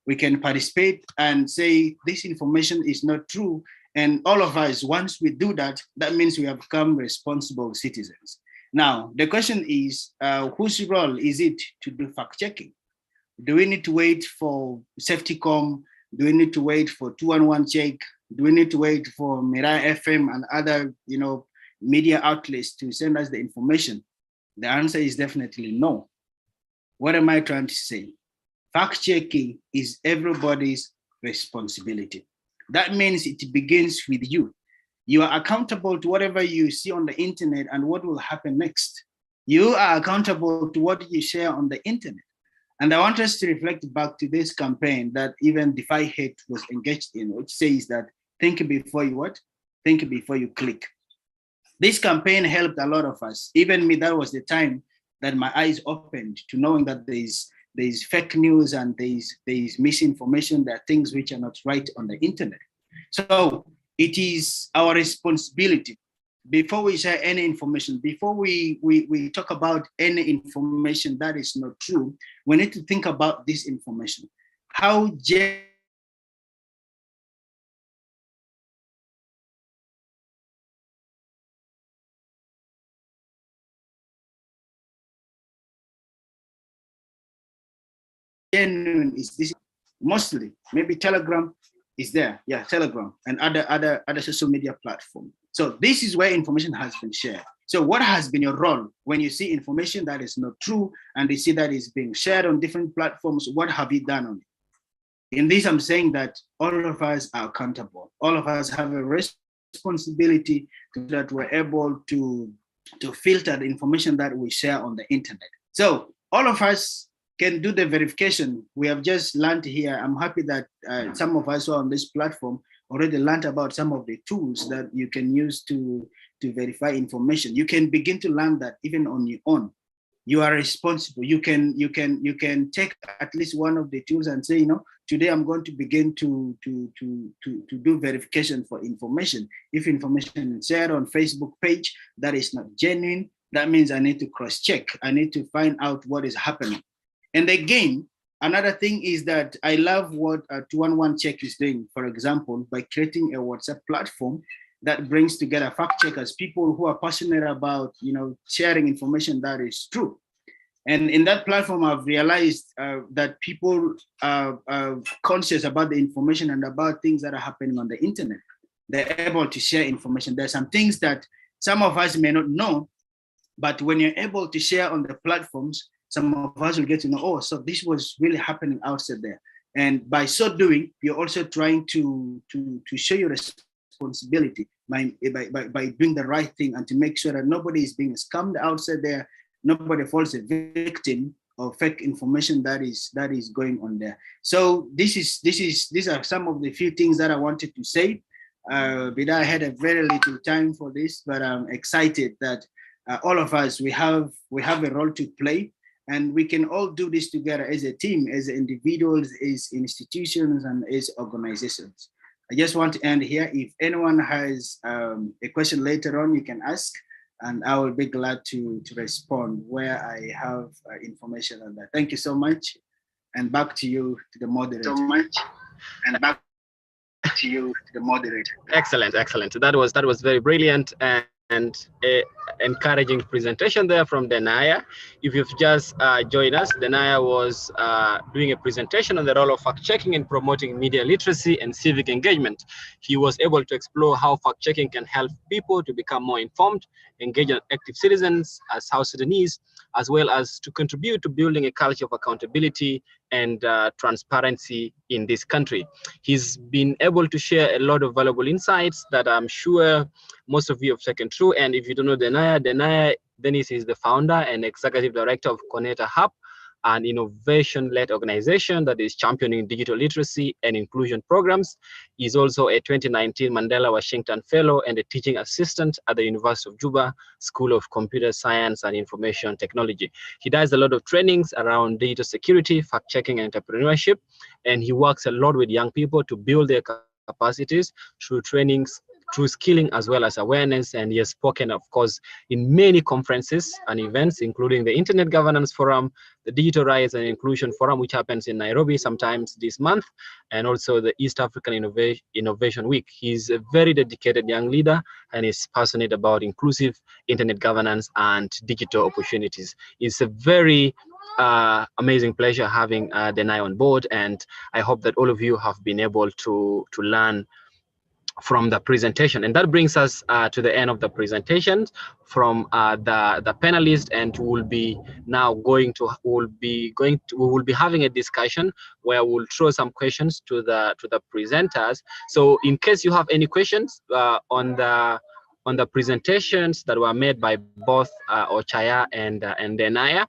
We can participate and say this information is not true. And all of us, once we do that, that means we have become responsible citizens. Now, the question is, whose role is it to do fact checking? Do we need to wait for Safetycom? Do we need to wait for 211 Check? Do we need to wait for Mirai FM and other, media outlets to send us the information? The answer is definitely no. What am I trying to say? Fact checking is everybody's responsibility. That means it begins with you. You are accountable to whatever you see on the internet and what will happen next. You are accountable to what you share on the internet. And I want us to reflect back to this campaign that even Defy Hate was engaged in, which says that think before you what? Think before you click. This campaign helped a lot of us. Even me, that was the time that my eyes opened to knowing that there's fake news and there's misinformation. There are things which are not right on the internet. So it is our responsibility, before we share any information, before we talk about any information that is not true, we need to think about this information. How genuine is this? Mostly, maybe Telegram is there. Yeah, Telegram and other social media platforms. So this is where information has been shared. So what has been your role when you see information that is not true and you see that is being shared on different platforms? What have you done on it? In this, I'm saying that all of us are accountable. All of us have a responsibility that we're able to filter the information that we share on the internet. So all of us can do the verification. We have just learned here. I'm happy that some of us who are on this platform already learned about some of the tools that you can use to verify information. You can begin to learn that even on your own. You are responsible. You can take at least one of the tools and say, today I'm going to begin to do verification for information. If information is shared on Facebook page that is not genuine, that means I need to cross-check. I need to find out what is happening. And again, another thing is that I love what 211 Check is doing, for example, by creating a WhatsApp platform that brings together fact checkers, people who are passionate about, sharing information that is true. And in that platform, I've realized that people are conscious about the information and about things that are happening on the internet. They're able to share information. There are some things that some of us may not know, but when you're able to share on the platforms, some of us will get to know, oh, so this was really happening outside there. And by so doing, you're also trying to show your responsibility by doing the right thing and to make sure that nobody is being scammed outside there. Nobody falls a victim of fake information that is going on there. So these are some of the few things that I wanted to say. But I had a very little time for this, but I'm excited that all of us, we have a role to play. And we can all do this together as a team, as individuals, as institutions, and as organizations. I just want to end here. If anyone has a question later on, you can ask, and I will be glad to respond where I have information on that. Thank you so much. And back to you, to the moderator. Excellent. That was very brilliant. encouraging presentation there from Denaya. If you've just joined us, Denaya was doing a presentation on the role of fact-checking in promoting media literacy and civic engagement. He was able to explore how fact-checking can help people to become more informed, engaged and active citizens as South Sudanese, as well as to contribute to building a culture of accountability and transparency in this country. He's been able to share a lot of valuable insights that I'm sure most of you have taken through. And if you don't know Denaya Dennis is the founder and executive director of Connector Hub, an innovation-led organization that is championing digital literacy and inclusion programs. He's also a 2019 Mandela Washington Fellow and a teaching assistant at the University of Juba School of Computer Science and Information Technology. He does a lot of trainings around digital security, fact-checking, and entrepreneurship, and he works a lot with young people to build their capacities through trainings, through skilling as well as awareness. And he has spoken, of course, in many conferences and events, including the Internet Governance Forum, the Digital Rights and Inclusion Forum, which happens in Nairobi sometimes this month, and also the East African Innovation Week. He's a very dedicated young leader and is passionate about inclusive internet governance and digital opportunities. It's a very amazing pleasure having Denai on board, and I hope that all of you have been able to learn from the presentation. And that brings us to the end of the presentation from the panelists, and we will be now we will be having a discussion where we'll throw some questions to the presenters. So in case you have any questions on the presentations that were made by both Ochaya and Denaya,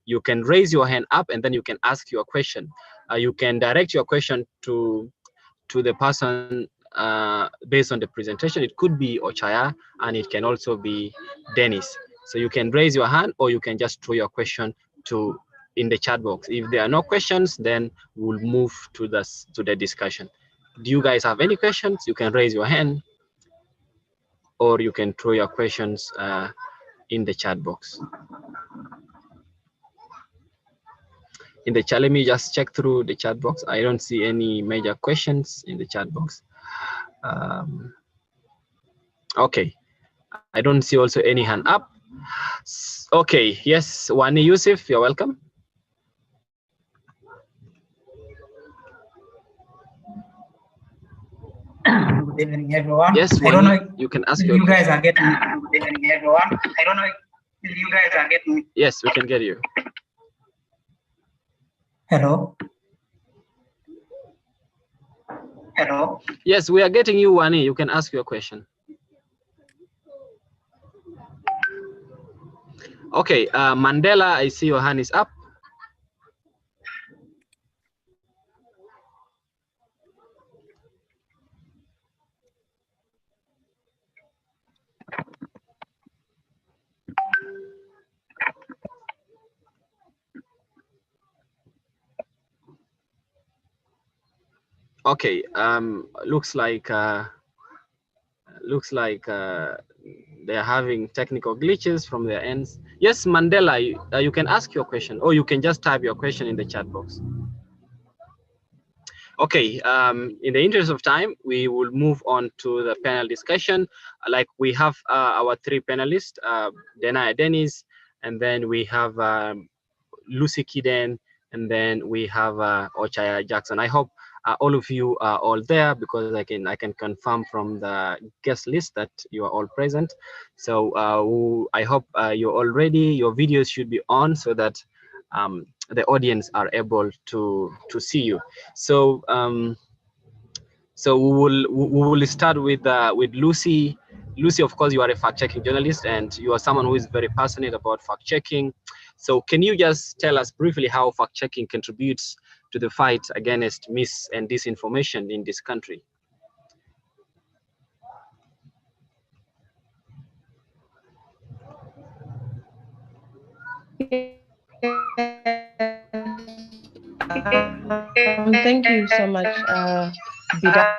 you can raise your hand up and then you can ask your question. You can direct your question to the person based on the presentation. It could be Ochaya and it can also be Dennis. So you can raise your hand or you can just throw your question in the chat box. If there are no questions, then we'll move to the discussion. Do you guys have any questions? You can raise your hand or you can throw your questions in the chat box. In the chat, let me just check through the chat box. I don't see any major questions in the chat box. Okay, I don't see also any hand up. Okay, yes, Wani Yusuf, you're welcome. Good evening, everyone. Yes, I don't know if you can ask you guys are getting me. Good evening, everyone. I don't know if you guys are getting me. Yes, we can get you. Hello. Hello. Yes, we are getting you, Wani. You can ask your question. Okay, Mandela, I see your hand is up. Okay, looks like they're having technical glitches from their ends. Yes, Mandela, you can ask your question, or you can just type your question in the chat box. Okay, in the interest of time, we will move on to the panel discussion. Like we have our three panelists, Denai Dennis, and then we have Lucy Kiden, and then we have Ochaya Jackson. I hope all of you are all there because I can confirm from the guest list that you are all present. So I hope you're all ready. Your videos should be on so that the audience are able to see you. So so we will start with Lucy. Lucy, of course, you are a fact-checking journalist and you are someone who is very passionate about fact-checking. So can you just tell us briefly how fact-checking contributes to the fight against mis and disinformation in this country? Thank you so much, Bida.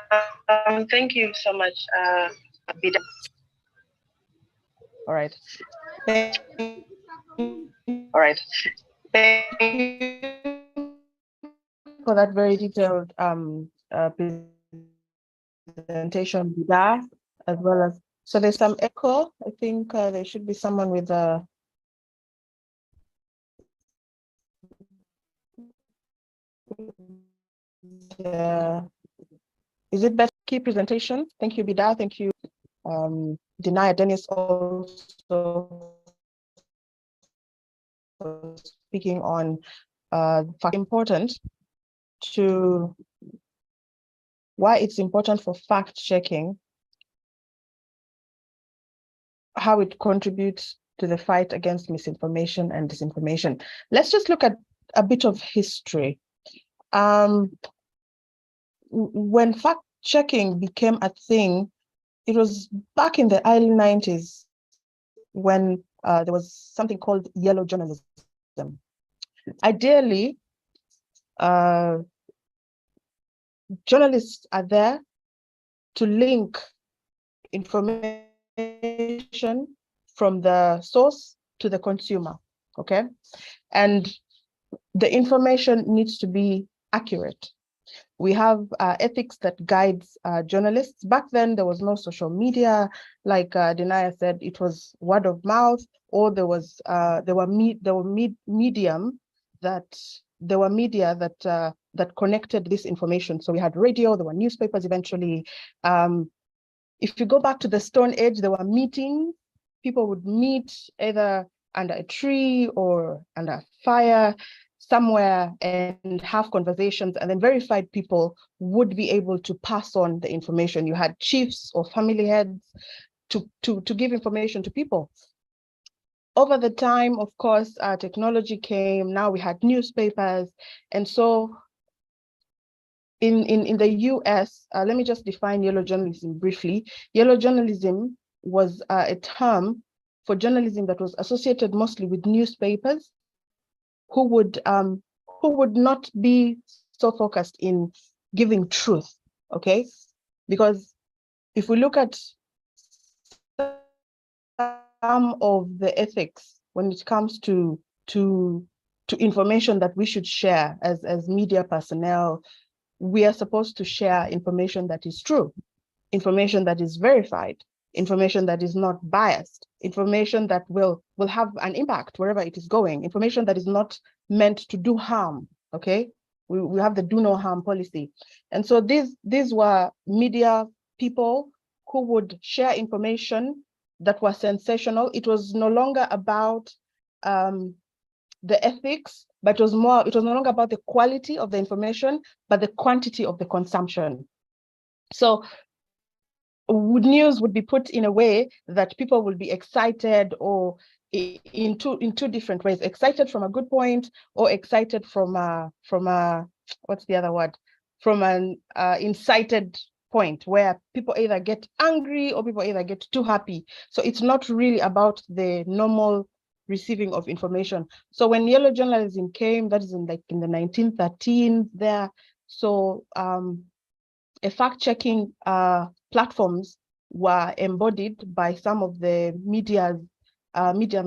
Thank you so much, Bida. All right. All right. For that very detailed presentation, Bida, as well as So there's some echo. I think there should be someone with a. Is it better? Key presentation. Thank you, Bida. Thank you, Denia Dennis, also speaking on important to why it's important for fact checking, how it contributes to the fight against misinformation and disinformation. Let's just look at a bit of history. When fact checking became a thing, it was back in the early 90s when there was something called yellow journalism. Ideally, journalists are there to link information from the source to the consumer, okay? And the information needs to be accurate. We have ethics that guides journalists. Back then, there was no social media. Like Denia said, it was word of mouth, or there were media that connected this information. So we had radio, there were newspapers eventually. If you go back to the Stone Age, there were meetings. People would meet either under a tree or under a fire somewhere and have conversations, and then verified people would be able to pass on the information. You had chiefs or family heads to give information to people. Over the time, of course, technology came. Now we had newspapers. And so in the US, let me just define yellow journalism briefly. Yellow journalism was a term for journalism that was associated mostly with newspapers who would not be so focused in giving truth, okay? Because if we look at some of the ethics when it comes to information that we should share as media personnel, we are supposed to share information that is true, information that is verified, information that is not biased, information that will have an impact wherever it is going, information that is not meant to do harm, okay? We have the do no harm policy. And so these were media people who would share information that was sensational. It was no longer about the ethics, but it was no longer about the quality of the information, but the quantity of the consumption. So news would be put in a way that people will be excited, or in two different ways: excited from a good point, or excited from what's the other word? From an incited point, where people either get angry or people either get too happy. So it's not really about the normal receiving of information. So when yellow journalism came, that is in the 1913s there. So a fact-checking platforms were embodied by some of the mediums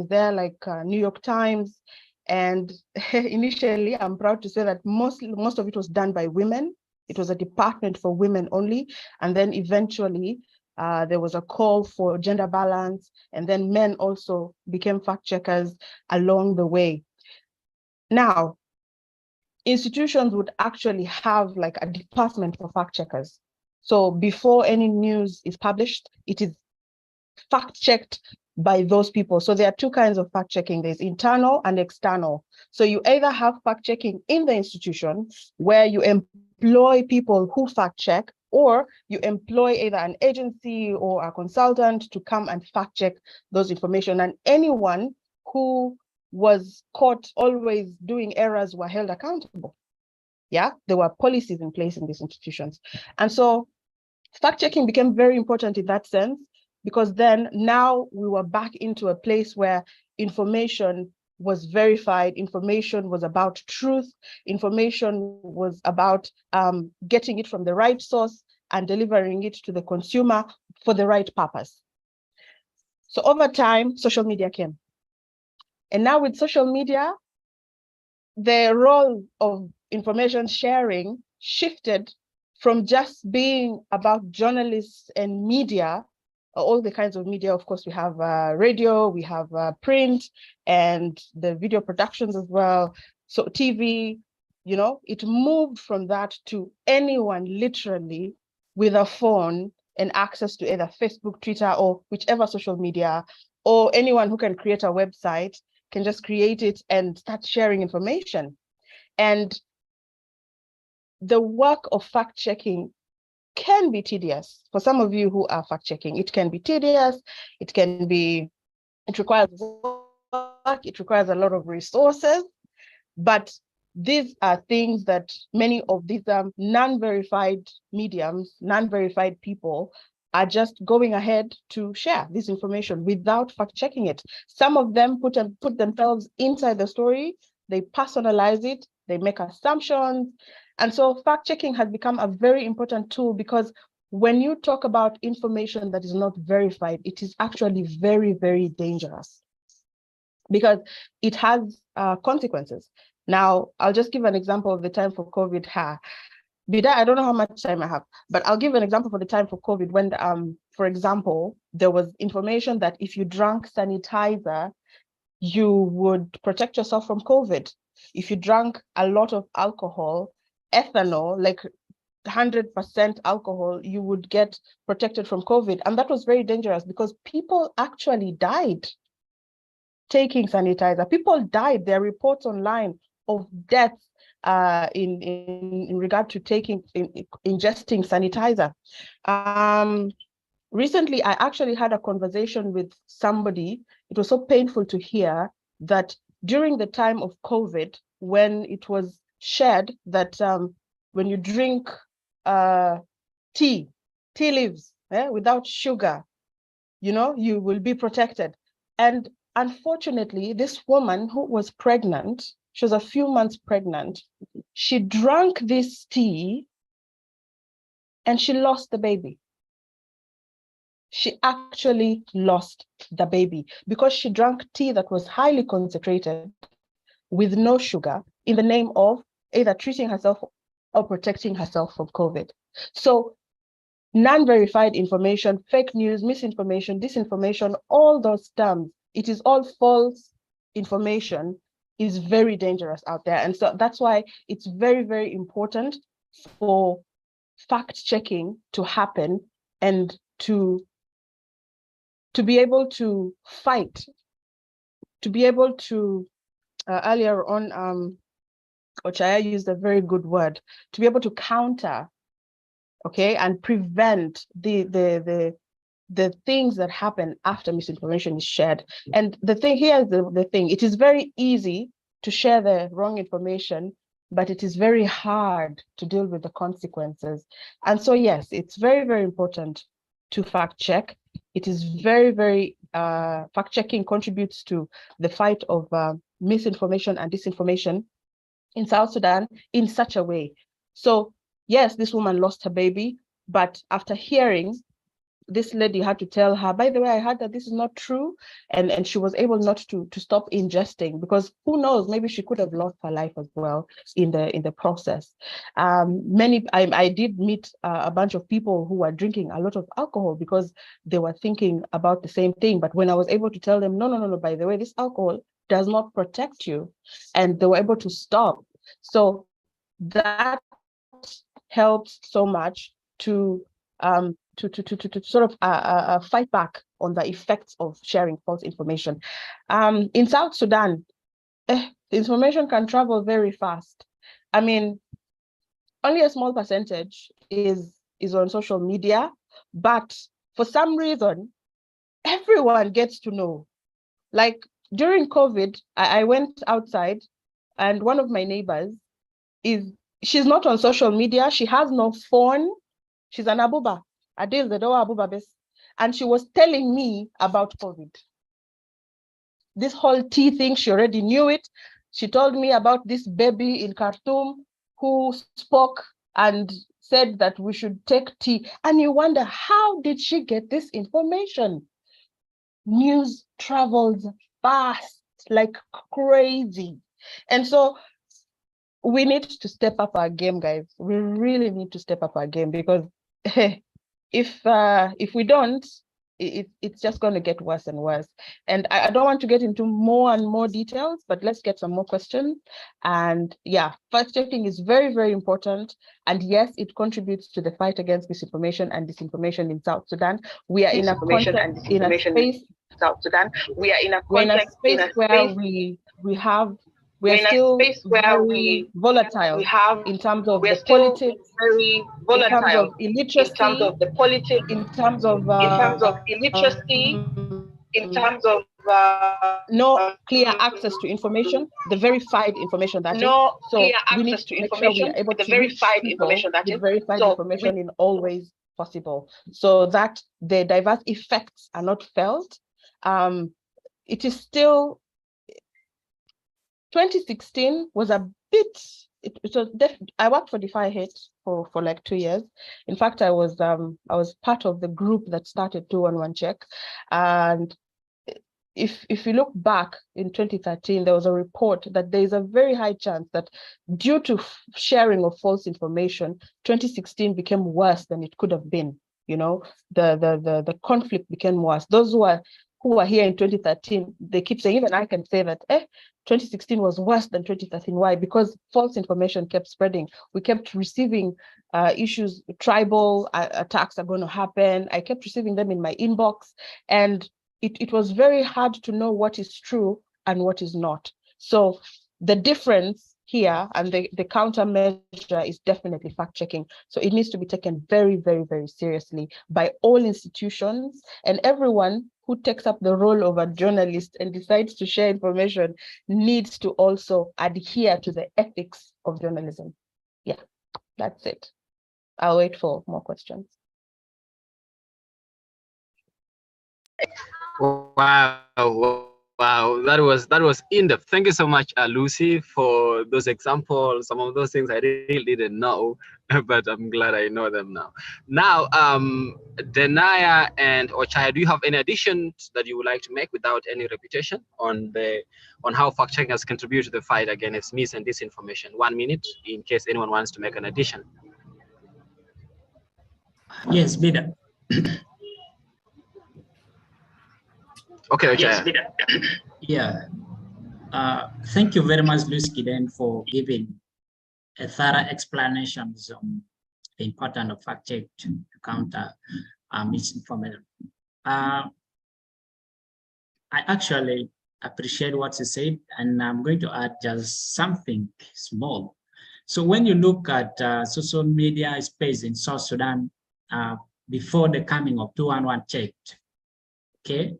there, like New York Times. And initially, I'm proud to say that most of it was done by women. It was a department for women only. And then eventually, there was a call for gender balance, and then men also became fact checkers along the way. Now, institutions would actually have like a department for fact checkers. So before any news is published, it is fact checked by those people. So there are two kinds of fact checking. There's internal and external. So you either have fact checking in the institution, where you employ people who fact check, or you employ either an agency or a consultant to come and fact check those information. And anyone who was caught always doing errors were held accountable. Yeah, there were policies in place in these institutions. And so fact checking became very important in that sense, because then now we were back into a place where information was verified, information was about truth, information was about getting it from the right source and delivering it to the consumer for the right purpose. So over time, social media came. And now with social media, the role of information sharing shifted from just being about journalists and media all the kinds of media. Of course, we have radio, we have print, and the video productions as well. So TV, you know, it moved from that to anyone literally with a phone and access to either Facebook, Twitter, or whichever social media, or anyone who can create a website can just create it and start sharing information. And the work of fact checking can be tedious. For some of you who are fact checking, it can be tedious, it requires work, it requires a lot of resources, but these are things that many of these non-verified mediums, non-verified people are just going ahead to share this information without fact checking it. Some of them put themselves inside the story, they personalize it, they make assumptions. And so fact checking has become a very important tool, because when you talk about information that is not verified, it is actually very, very dangerous because it has consequences. Now, I'll just give an example of the time for COVID. Bida, I don't know how much time I have, but I'll give an example for the time for COVID when, for example, there was information that if you drank sanitizer, you would protect yourself from COVID. If you drank a lot of alcohol, ethanol, like 100% alcohol, you would get protected from COVID. And that was very dangerous because people actually died taking sanitizer. People died. There are reports online of deaths in regard to ingesting sanitizer. Recently, I actually had a conversation with somebody. It was so painful to hear that during the time of COVID, when it was shared that when you drink tea leaves without sugar, you know, you will be protected. And unfortunately, this woman who was pregnant, she was a few months pregnant, she drank this tea and she lost the baby. She actually lost the baby because she drank tea that was highly concentrated with no sugar in the name of either treating herself or protecting herself from COVID. So non-verified information, fake news, misinformation, disinformation, all those terms, it is all false information, is very dangerous out there. And so that's why it's very, very important for fact checking to happen and to be able to fight, to be able to, earlier on, Ochaya used a very good word, to be able to counter, okay, and prevent the things that happen after misinformation is shared. And the thing here is the thing, it is very easy to share the wrong information, but it is very hard to deal with the consequences. And so, yes, it's very, very important to fact check. It is very, very, fact checking contributes to the fight of misinformation and disinformation in South Sudan in such a way. So yes, this woman lost her baby, but after hearing, this lady had to tell her, by the way, I heard that this is not true. And she was able not to stop ingesting, because who knows, maybe she could have lost her life as well in the process. I did meet a bunch of people who were drinking a lot of alcohol because they were thinking about the same thing. But when I was able to tell them, no, by the way, this alcohol does not protect you, and they were able to stop. So that helps so much to sort of fight back on the effects of sharing false information. In South Sudan, the information can travel very fast. I mean, only a small percentage is on social media, but for some reason, everyone gets to know. Like during COVID, I went outside, and one of my neighbors she's not on social media. She has no phone. She's an Abuba. Adil the door Abuba base. And she was telling me about COVID. This whole tea thing, she already knew it. She told me about this baby in Khartoum who spoke and said that we should take tea. And you wonder, how did she get this information? News travels fast, like crazy. And so we need to step up our game, guys. We really need to step up our game, because if we don't, it's just going to get worse and worse. And I don't want to get into more and more details, but let's get some more questions. And yeah, fact checking is very, very important. And yes, it contributes to the fight against misinformation and disinformation in South Sudan. We are in a context, in a space, South Sudan. We are in a we're in a context, space where we're still very volatile in terms of the politics, very in terms of volatile illiteracy, in terms of the politics, in terms of illiteracy, in terms of no clear access to information, the verified information that no is. So clear we need access to to make sure we information, are able the to reach verified people information that with is. verified So information in all ways possible, so that the diverse effects are not felt. It is still 2016 was a bit. It was I worked for Defy Hate for like 2 years. In fact, I was part of the group that started 211 Check, and if you look back in 2013, there was a report that there is a very high chance that due to sharing of false information, 2016 became worse than it could have been. You know, the conflict became worse. Those who are here in 2013, they keep saying, even I can say that 2016 was worse than 2013. Why? Because false information kept spreading. We kept receiving issues, tribal attacks are going to happen. I kept receiving them in my inbox, and it was very hard to know what is true and what is not. So the difference here and the countermeasure is definitely fact checking. So it needs to be taken very, very, very seriously by all institutions, and everyone who takes up the role of a journalist and decides to share information needs to also adhere to the ethics of journalism. Yeah, that's it. I'll wait for more questions. Wow, that was in-depth. Thank you so much, Lucy, for those examples. Some of those things I really didn't know, but I'm glad I know them now. Now, Denaya and Ochaya, do you have any additions that you would like to make without any repetition on how fact-checking has contributed to the fight against mis and disinformation? 1 minute, in case anyone wants to make an addition. Yes, Bida. Okay, Ochaya. Yeah. Thank you very much, Lucy, then, for giving a thorough explanations on the importance of fact check to counter misinformation. I actually appreciate what you said, and I'm going to add just something small. So when you look at social media space in South Sudan before the coming of 211 Check, okay,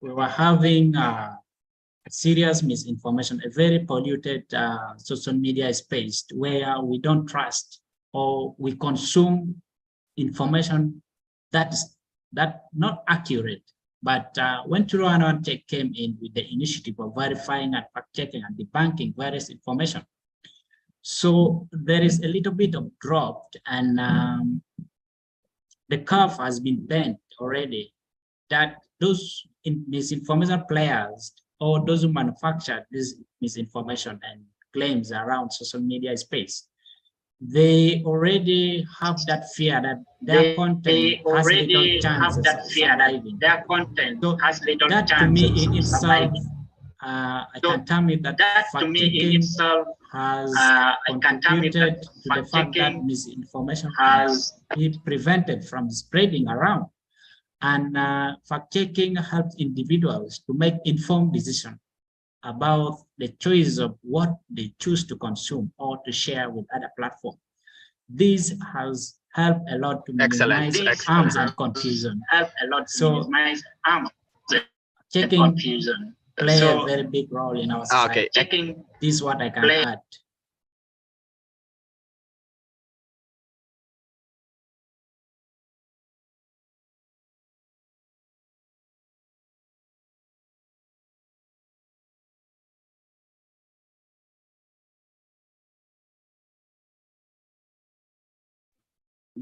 we were having serious misinformation, a very polluted social media space where we don't trust or we consume information that's not accurate. But when 211 Check came in with the initiative of verifying and fact-checking and debunking various information, so there is a little bit of drop, and the curve has been bent already, that those misinformation players or those who manufacture this misinformation and claims around social media space, they already have that fear that their content has little chances of surviving. Their content so has little that chances to me in of itself, surviving. I can tell me that fact-checking has contributed to the fact that misinformation has been prevented from spreading around. And fact-checking helps individuals to make informed decisions about the choice of what they choose to consume or to share with other platforms. This has helped a lot to minimize harms and confusion. So checking play a very big role in our society. Okay. This is what I can add.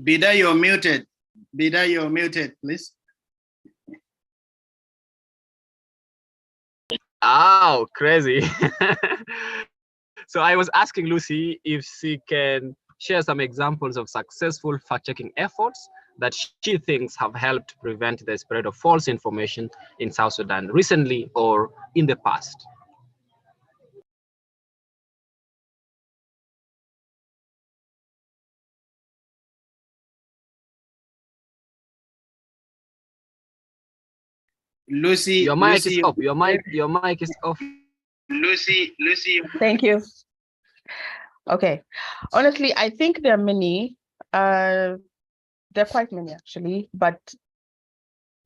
Bida, you're muted. Bida, you're muted, please. Oh, crazy. So I was asking Lucy if she can share some examples of successful fact-checking efforts that she thinks have helped prevent the spread of false information in South Sudan recently or in the past. Lucy, Your mic Lucy, is off. Your mic is off. Lucy. Thank you. Okay. Honestly, I think there are many. There are quite many actually, but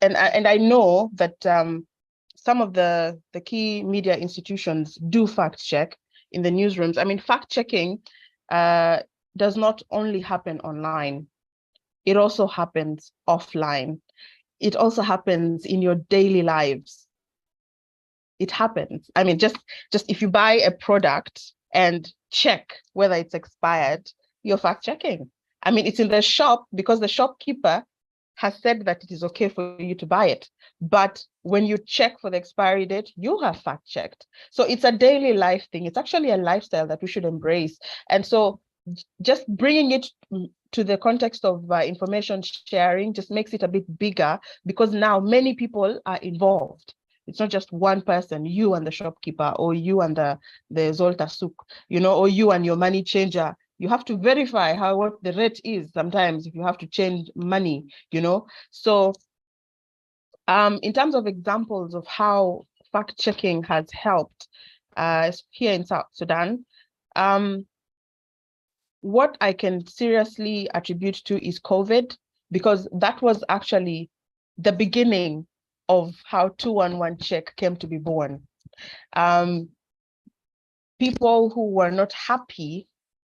and I know that some of the key media institutions do fact check in the newsrooms. I mean, fact checking does not only happen online. It also happens offline. It also happens in your daily lives. It happens. I mean, just if you buy a product and check whether it's expired, you're fact checking. I mean, it's in the shop because the shopkeeper has said that it is okay for you to buy it. But when you check for the expiry date, you have fact checked. So it's a daily life thing. It's actually a lifestyle that we should embrace. And so just bringing it to the context of information sharing just makes it a bit bigger, because now many people are involved. It's not just one person, you and the shopkeeper, or you and the Zolta Souk, you know, or you and your money changer. You have to verify what the rate is sometimes if you have to change money, you know. So in terms of examples of how fact checking has helped here in South Sudan, what I can seriously attribute to is COVID, because that was actually the beginning of how 211 check came to be born. People who were not happy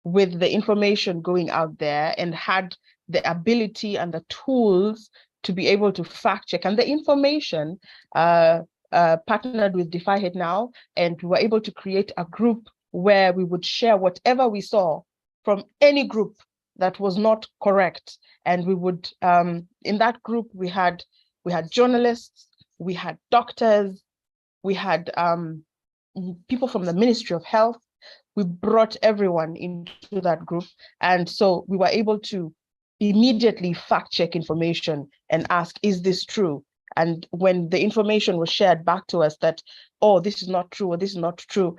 with the information going out there and had the ability and the tools to be able to fact check, and the information partnered with Defy Hate Now, and we were able to create a group where we would share whatever we saw from any group that was not correct. And we would, in that group, we had journalists, we had doctors, we had people from the Ministry of Health. We brought everyone into that group. And so we were able to immediately fact check information and ask, is this true? And when the information was shared back to us that, oh, this is not true, or this is not true,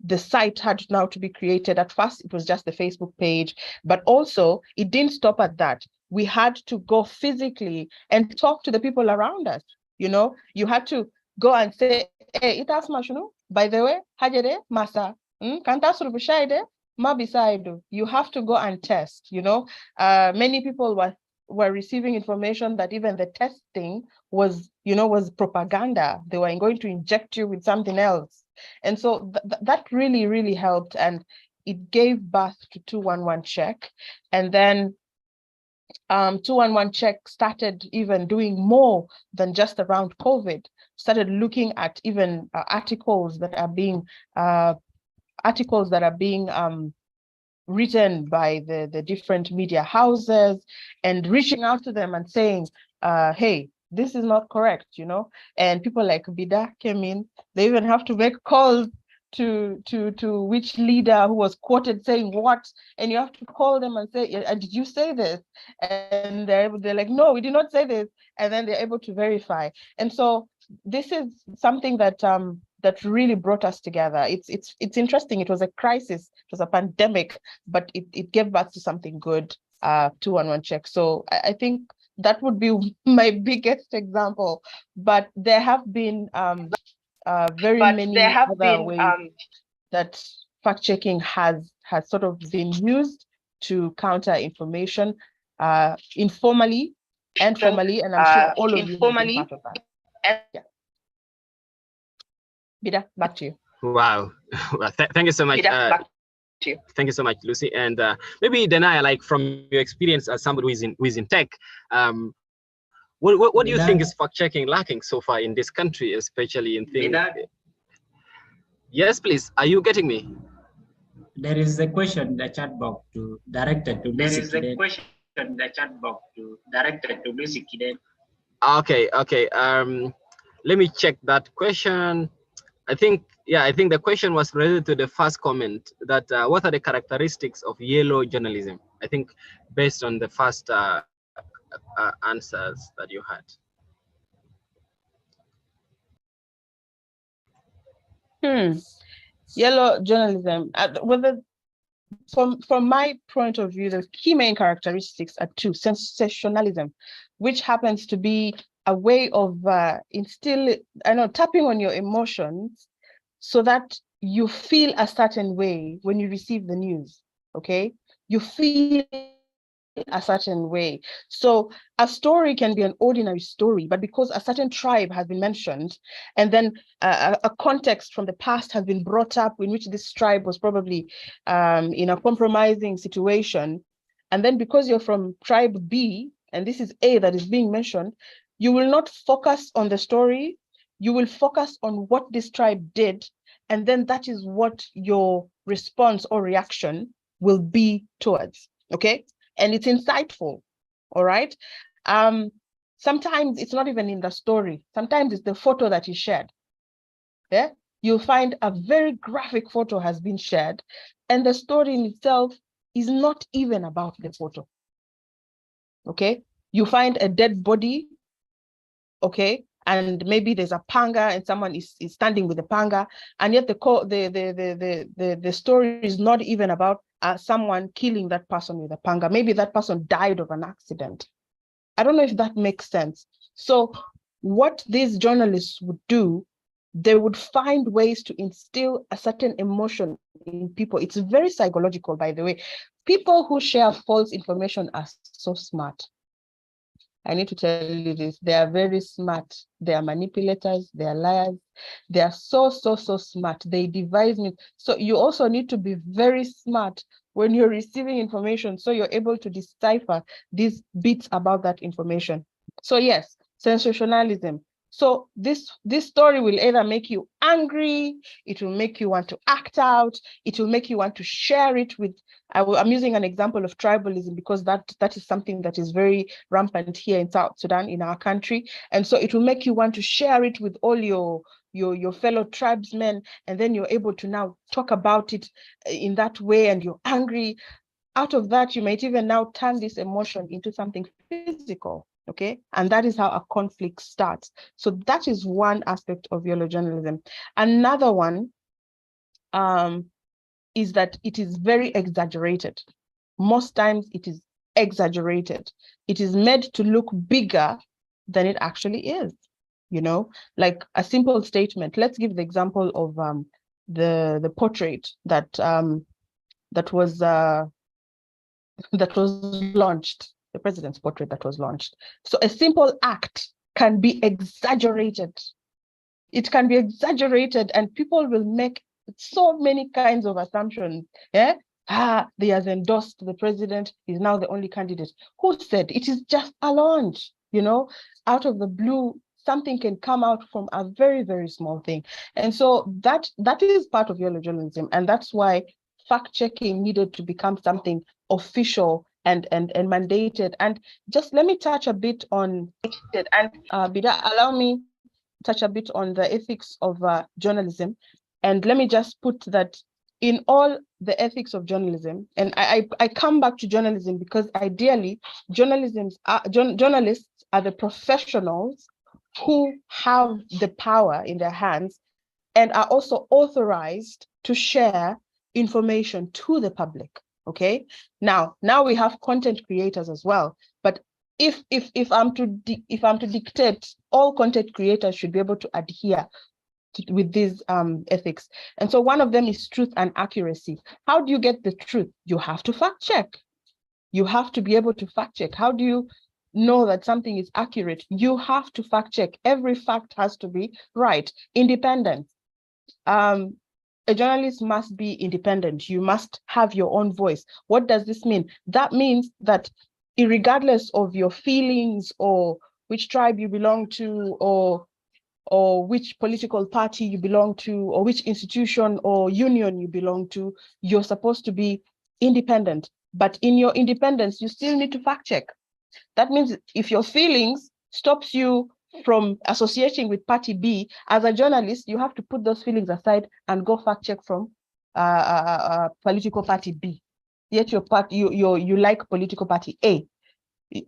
the site had now to be created. At first, it was just the Facebook page, but also it didn't stop at that. We had to go physically and talk to the people around us. You know, you had to go and say, hey, it has mashunu, by the way, hajere, masa, kanta surubushaide, mabisaidu. You have to go and test, you know. Many people were receiving information that even the testing was propaganda. They were going to inject you with something else. And so that really, really helped, and it gave birth to 211 check. And then 211 check started even doing more than just around COVID, started looking at even articles that are being written by the different media houses, and reaching out to them and saying, hey, this is not correct, you know. And people like Bida came in. They even have to make calls to which leader who was quoted saying what, and you have to call them and say, did you say this? And they're like, no, we did not say this. And then they're able to verify. And so this is something that that really brought us together. It's interesting. It was a crisis. It was a pandemic, but it gave birth to something good. 211 check. So I think that would be my biggest example, but there have been very many other ways that fact checking has sort of been used to counter information, informally and formally, and I'm sure all of you have been part of that. Yeah. Bida, back to you. Wow. Well, thank you so much. Thank you so much, Lucy. And maybe Denaya, like from your experience as somebody who is in tech, what do you think is fact checking lacking so far in this country, especially in things? Yes, please. Are you getting me? There is a question in the chat box directed to Lucy. Okay. Let me check that question. I think the question was related to the first comment, that what are the characteristics of yellow journalism? I think based on the first answers that you had. Yellow journalism. From my point of view, the key main characteristics are two: sensationalism, which happens to be a way of tapping on your emotions so that you feel a certain way when you receive the news. Okay, you feel a certain way. So a story can be an ordinary story, but because a certain tribe has been mentioned, and then a context from the past has been brought up in which this tribe was probably in a compromising situation, and then because you're from tribe B and this is A that is being mentioned, you will not focus on the story, you will focus on what this tribe did, and then that is what your response or reaction will be towards, okay? And it's insightful, all right? Sometimes it's not even in the story. Sometimes it's the photo that is shared. Yeah, you'll find a very graphic photo has been shared, and the story in itself is not even about the photo. Okay, you find a dead body, okay, and maybe there's a panga and someone is standing with the panga, and yet the story is not even about someone killing that person with a panga. Maybe that person died of an accident. I don't know if that makes sense. So what these journalists would do, they would find ways to instill a certain emotion in people. It's very psychological, by the way. People who share false information are so smart. I need to tell you this. They are very smart. They are manipulators. They are liars. They are so smart. They devise me. So you also need to be very smart when you're receiving information, so you're able to decipher these bits about that information. So yes, sensationalism. So this story will either make you angry, it will make you want to act out, it will make you want to share it with, I'm using an example of tribalism because that is something that is very rampant here in South Sudan, in our country. And so it will make you want to share it with all your fellow tribesmen, and then you're able to now talk about it in that way, and you're angry. Out of that, you might even now turn this emotion into something physical, okay? And that is how a conflict starts. So that is one aspect of yellow journalism. Another one is that it is very exaggerated. Most times it is exaggerated. It is made to look bigger than it actually is. You know, like a simple statement. Let's give the example of the portrait that was launched, the president's portrait that was launched. So a simple act can be exaggerated. It can be exaggerated, and people will make so many kinds of assumptions. Yeah, they has endorsed the president. He's now the only candidate. Who said? It is just a launch. You know, out of the blue, something can come out from a very, very small thing. And so that is part of yellow journalism, and that's why fact-checking needed to become something official and mandated. And just let me touch a bit on it, and Bida, allow me touch a bit on the ethics of journalism. And let me just put that in all the ethics of journalism, and I come back to journalism because ideally journalists are the professionals who have the power in their hands and are also authorized to share information to the public. Okay, now we have content creators as well, but if I'm to dictate, all content creators should be able to adhere with these ethics. And so one of them is truth and accuracy. How do you get the truth? You have to fact check. You have to be able to fact check. How do you know that something is accurate? You have to fact check. Every fact has to be right. Independence. A journalist must be independent. You must have your own voice. What does this mean? That means that regardless of your feelings or which tribe you belong to, or which political party you belong to, or which institution or union you belong to, you're supposed to be independent. But in your independence, you still need to fact check. That means if your feelings stops you from associating with party B, as a journalist, you have to put those feelings aside and go fact check from political party B. Yet you like political party A.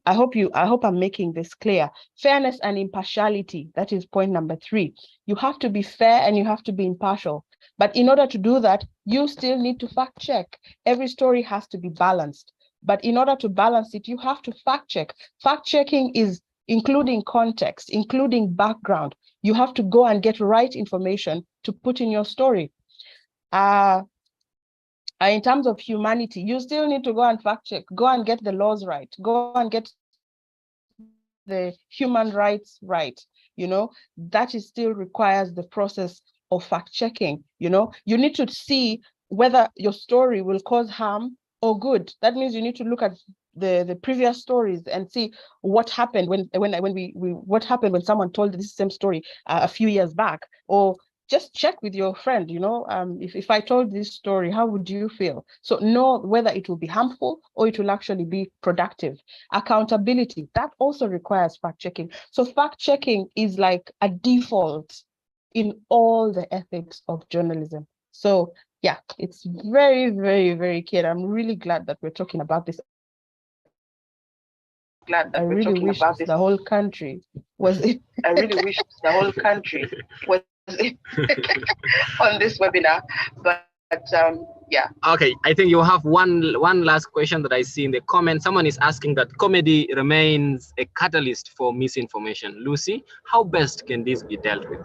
I hope I'm making this clear. Fairness and impartiality, that is point number 3. You have to be fair and you have to be impartial. But in order to do that, you still need to fact check. Every story has to be balanced. But in order to balance it, you have to fact check. Fact checking is including context, including background. You have to go and get right information to put in your story. In terms of humanity, you still need to go and fact check, go and get the laws right, go and get the human rights right. That is still requires the process of fact checking. You need to see whether your story will cause harm or good. That means you need to look at the previous stories and see what happened what happened when someone told this same story a few years back, or just check with your friend, if I told this story, how would you feel? So know whether it will be harmful or it will actually be productive. Accountability, that also requires fact checking. So fact checking is like a default in all the ethics of journalism. So yeah, it's very, very, very key. I'm really glad that we're talking about this. I really wish the whole country was I really wish the whole country was on this webinar, but yeah. Okay, I think you have one last question that I see in the comment. Someone is asking that comedy remains a catalyst for misinformation. Lucy, how best can this be dealt with?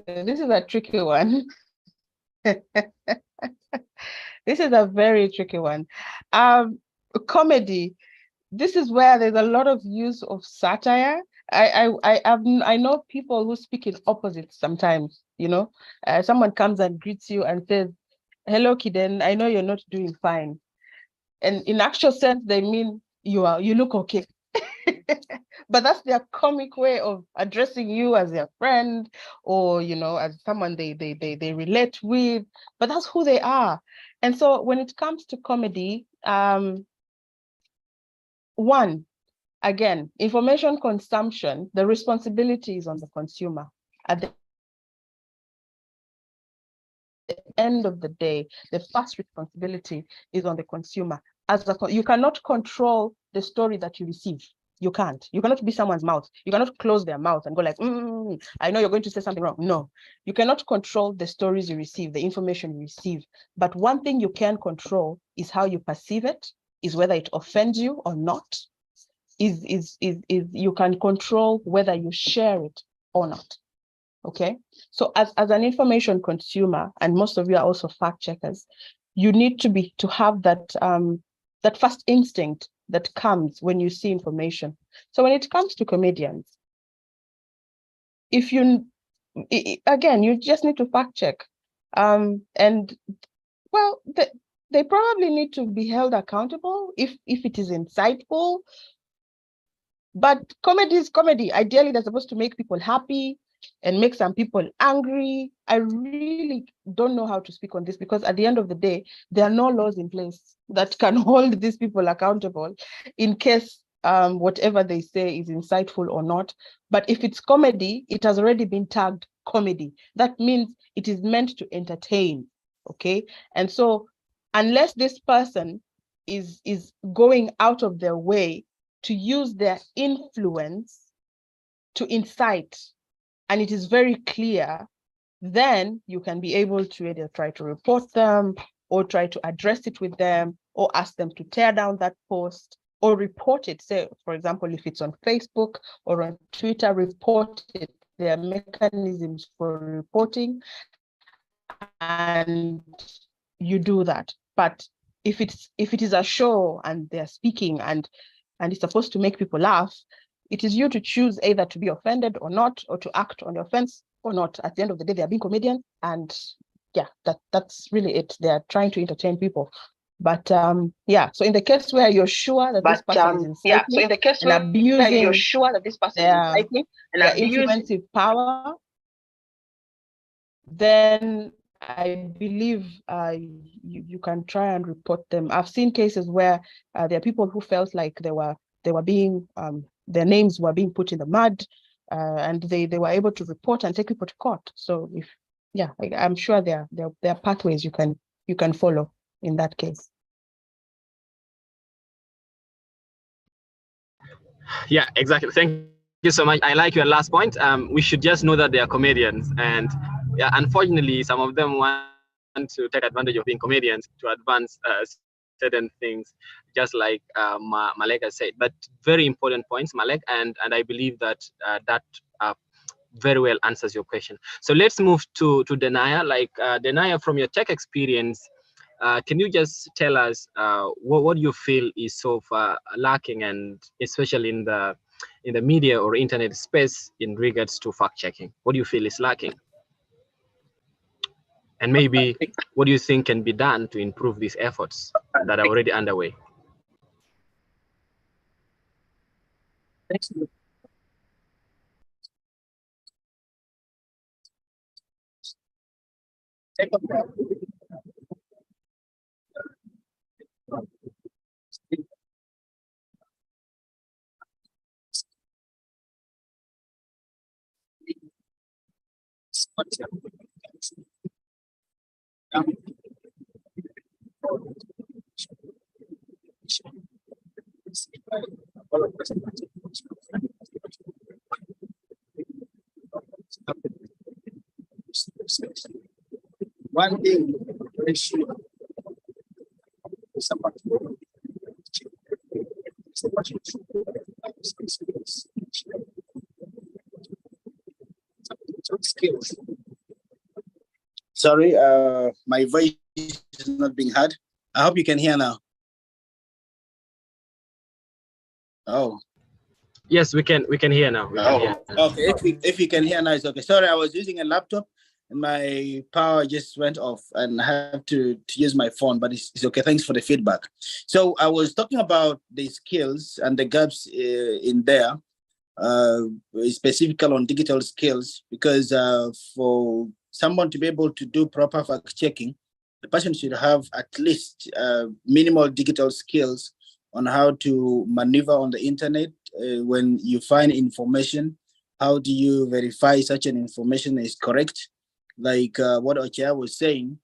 This is a tricky one. This is a very tricky one. Comedy, this is where there's a lot of use of satire. I know people who speak in opposites sometimes. Someone comes and greets you and says, "Hello, Kiden, I know you're not doing fine," and in actual sense they mean you look okay. But that's their comic way of addressing you as their friend, or as someone they relate with, but that's who they are. And so when it comes to comedy, one, again, information consumption, the responsibility is on the consumer. At the end of the day, the first responsibility is on the consumer. You cannot control the story that you receive. You can't. You cannot be someone's mouth. You cannot close their mouth and go like, I know you're going to say something wrong. No, you cannot control the stories you receive, the information you receive. But one thing you can control is how you perceive it, is whether it offends you or not. Is you can control whether you share it or not. Okay, so as an information consumer, and most of you are also fact checkers, you need to have that that first instinct that comes when you see information. So when it comes to comedians, again, you just need to fact check, and well, they probably need to be held accountable if it is insightful. But comedy is comedy. Ideally, they're supposed to make people happy and make some people angry. I really don't know how to speak on this, because at the end of the day, there are no laws in place that can hold these people accountable in case whatever they say is insightful or not. But if it's comedy, it has already been tagged comedy. That means it is meant to entertain, okay? And so unless this person is going out of their way to use their influence to incite, and it is very clear, then you can be able to either try to report them or try to address it with them or ask them to tear down that post or report it. Say, for example, if it's on Facebook or on Twitter, report it. There are mechanisms for reporting, and you do that. But if it is a show and they're speaking and it's supposed to make people laugh, it is you to choose either to be offended or not, or to act on the offense or not. At the end of the day, they are being comedians, and yeah, that's really it. They are trying to entertain people. But yeah, so in the case where you're sure that this person is inciting and abusing, you're sure that this person is inciting and abusing power, then I believe you can try and report them. I've seen cases where there are people who felt like they were being their names were being put in the mud, and they were able to report and take people to court. So I'm sure there are pathways you can follow in that case. Yeah, exactly. Thank you so much. I like your last point. We should just know that they are comedians, and yeah, unfortunately, some of them want to take advantage of being comedians to advance certain things, just like Malek has said. But very important points, Malek, and I believe that that uh, very well answers your question. So let's move to Denaya. Like Denaya, from your tech experience, can you just tell us what you feel is so far lacking, and especially in the media or internet space in regards to fact checking? What do you feel is lacking? And maybe what do you think can be done to improve these efforts that are already underway? One thing, sorry, my voice is not being heard. I hope you can hear now. Oh. Yes, we can hear now. Okay. If you can hear now, it's okay. Sorry, I was using a laptop and my power just went off and I have to use my phone, but it's okay. Thanks for the feedback. So I was talking about the skills and the gaps in there, specifically on digital skills, because for someone to be able to do proper fact checking, the person should have at least minimal digital skills on how to maneuver on the internet. When you find information, how do you verify such an information is correct? Like what Ocha was saying,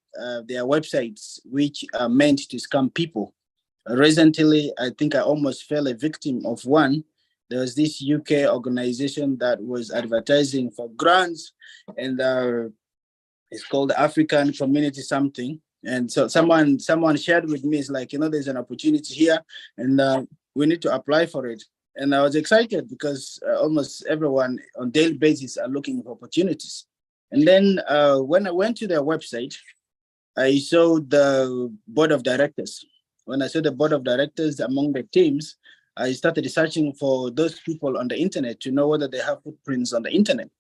there are websites which are meant to scam people. Recently, I think I almost fell a victim of one. There was this UK organization that was advertising for grants, and it's called African Community something. And so someone shared with me, it's like, there's an opportunity here, and we need to apply for it. And I was excited because almost everyone on daily basis are looking for opportunities. And then when I went to their website, I saw the board of directors. When I saw the board of directors among the teams, I started searching for those people on the internet to know whether they have footprints on the internet.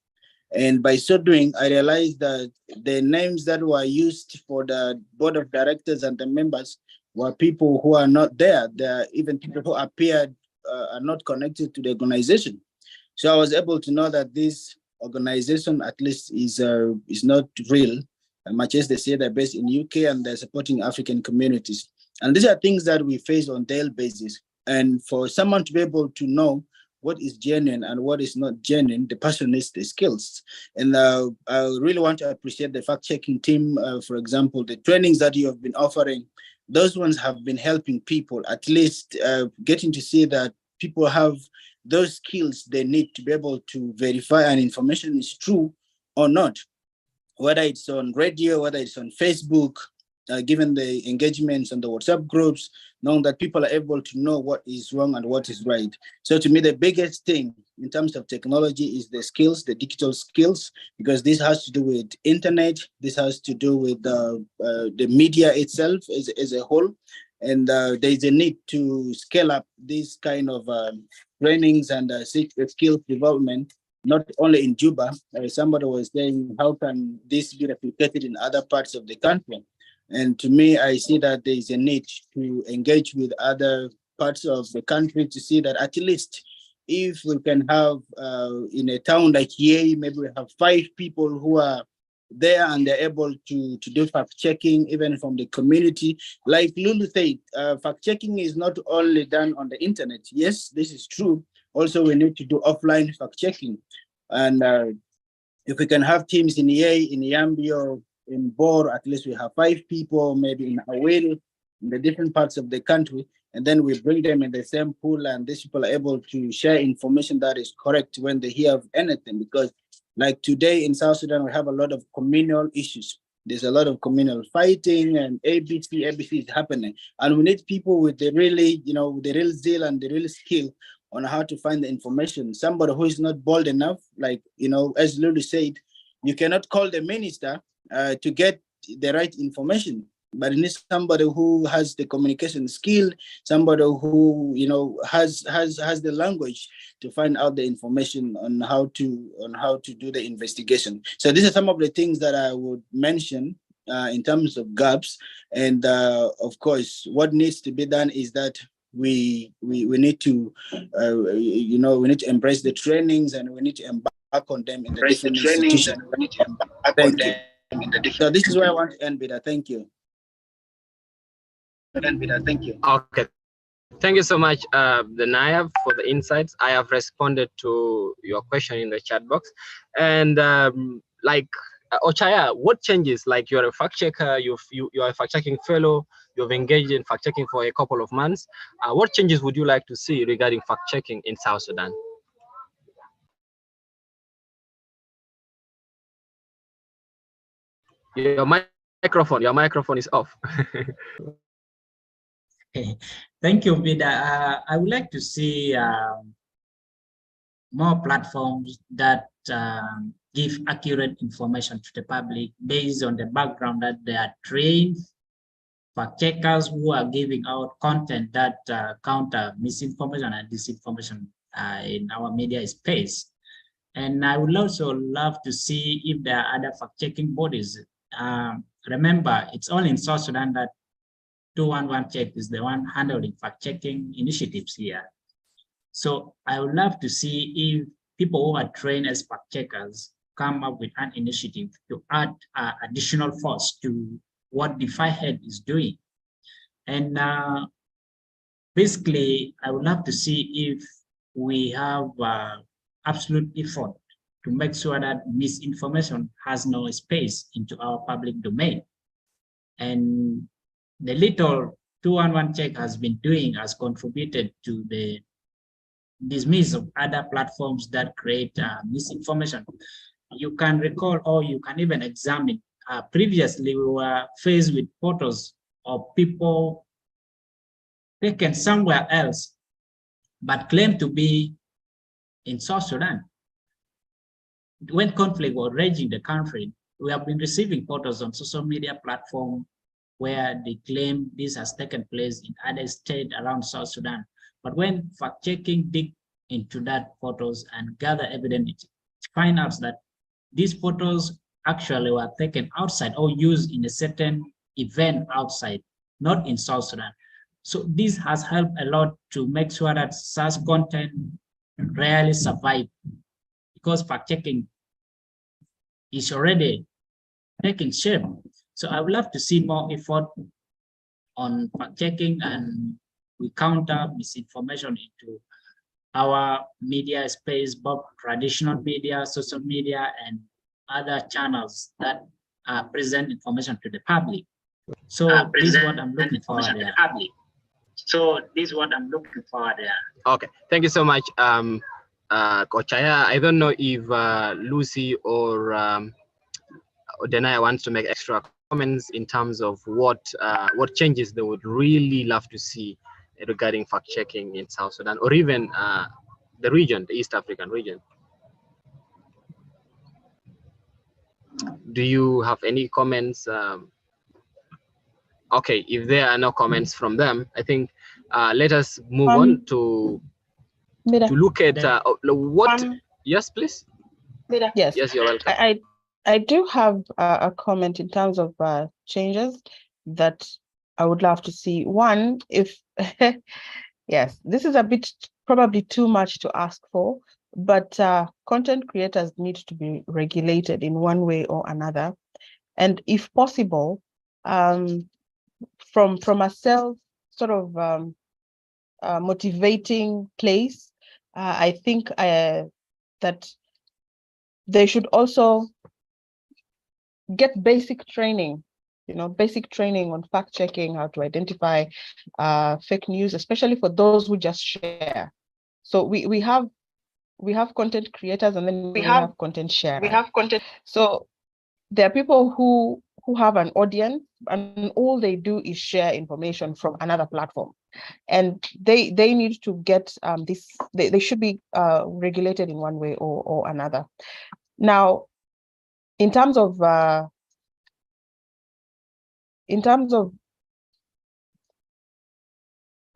And by so doing, I realized that the names that were used for the board of directors and the members were people who are not there. There are even people who appeared are not connected to the organization. So I was able to know that this organization at least is not real, much as they say they're based in UK and they're supporting African communities. And these are things that we face on daily basis. And for someone to be able to know what is genuine and what is not genuine, the person needs the skills. And I really want to appreciate the fact-checking team. For example, the trainings that you have been offering, those ones have been helping people, at least getting to see that people have those skills they need to be able to verify an information is true or not, whether it's on radio, whether it's on Facebook, given the engagements on the WhatsApp groups, knowing that people are able to know what is wrong and what is right. So to me, the biggest thing in terms of technology is the skills, the digital skills, because this has to do with internet, this has to do with the media itself as a whole. And there's a need to scale up this kind of trainings and skills development, not only in Juba. Somebody was saying, how can this be replicated in other parts of the country? And to me, I see that there is a need to engage with other parts of the country to see that at least if we can have in a town like Yei, maybe we have 5 people who are there and they're able to do fact checking even from the community. Like Lulu said, fact checking is not only done on the internet. Yes, this is true. Also, we need to do offline fact checking. And if we can have teams in Yei, in Yambio, in Bor, at least we have 5 people, maybe in Awil, in the different parts of the country, and then we bring them in the same pool, and these people are able to share information that is correct when they hear of anything. Because like today in South Sudan, we have a lot of communal issues. There's a lot of communal fighting, and ABC is happening. And we need people with the really, the real zeal and the real skill on how to find the information. Somebody who is not bold enough, like, as Lulu said, you cannot call the minister to get the right information, but it needs somebody who has the communication skill, somebody who has the language to find out the information on how to do the investigation. So these are some of the things that I would mention in terms of gaps. And of course, what needs to be done is that we need to we need to embrace the trainings, and we need to embark on them in the different institutions. Thank you. So this is where I want to end, Bida. Thank you. Okay. Thank you so much, Denaya, for the insights. I have responded to your question in the chat box. And Ochaya, what changes? Like, you're a fact checker, you are a fact checking fellow, you've engaged in fact checking for a couple of months. What changes would you like to see regarding fact checking in South Sudan? Your microphone is off. Thank you, Vida. I would like to see more platforms that give accurate information to the public based on the background that they are trained fact checkers who are giving out content that counter misinformation and disinformation in our media space. And I would also love to see if there are other fact checking bodies. Remember, it's only in South Sudan that 211 Check is the one handling fact-checking initiatives here. So I would love to see if people who are trained as fact-checkers come up with an initiative to add additional force to what the FIHEAD is doing. And basically, I would love to see if we have absolute effort to make sure that misinformation has no space into our public domain. And the little 211 Check has been doing has contributed to the dismiss of other platforms that create misinformation. You can recall, or you can even examine, previously we were faced with photos of people taken somewhere else, but claimed to be in South Sudan. When conflict was raging in the country, we have been receiving photos on social media platforms where they claim this has taken place in other states around South Sudan. But when fact-checking dig into that photos and gather evidence, find out that these photos actually were taken outside or used in a certain event outside, not in South Sudan. So this has helped a lot to make sure that such content rarely survive, because fact-checking is already taking shape. So I would love to see more effort on fact-checking, and we counter misinformation into our media space, both traditional media, social media, and other channels that present information to the public. So this is what I'm looking for there. So this is what I'm looking for there. Okay, thank you so much, Kochaya. I don't know if Lucy or Denaya wants to make extra comments in terms of what changes they would really love to see regarding fact-checking in South Sudan, or even the region, the East African region. Do you have any comments? Okay, if there are no comments from them, I think let us move on to look at what. Yes, please. Yes. Yes, you're welcome. I do have a comment in terms of changes that I would love to see. One, if yes, this is a bit probably too much to ask for, but content creators need to be regulated in one way or another, and if possible, from a self sort of motivating place. I think that they should also get basic training basic training on fact checking, how to identify fake news, especially for those who just share. So we have content creators, and then we have content sharers. So there are people who have an audience, and all they do is share information from another platform, and they need to get this. They should be regulated in one way or another. Now, in terms of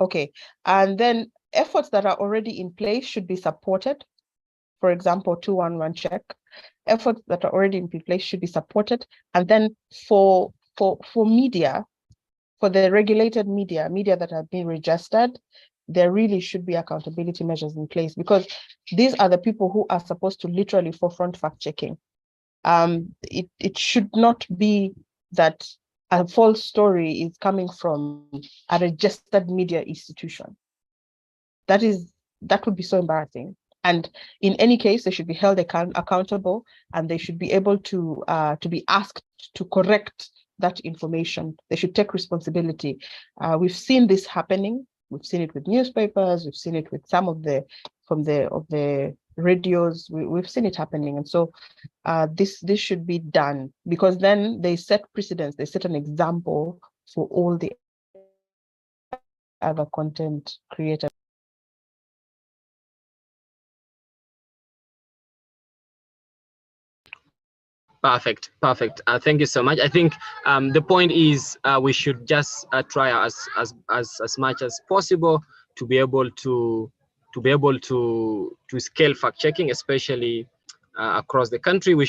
okay, and then efforts that are already in place should be supported. For example, 211 check. Efforts that are already in place should be supported. And then for media, for the regulated media that have been registered, there really should be accountability measures in place, because these are the people who are supposed to literally forefront fact checking. It should not be that a false story is coming from a registered media institution. That would be so embarrassing. And in any case, they should be held accountable, and they should be able to be asked to correct that information. They should take responsibility. We've seen this happening. We've seen it with newspapers. We've seen it with some of the radios. We've seen it happening, and so this should be done, because then they set precedents. They set an example for all the other content creators. Perfect. Thank you so much. I think the point is we should just try as much as possible to be able to scale fact checking, especially across the country. We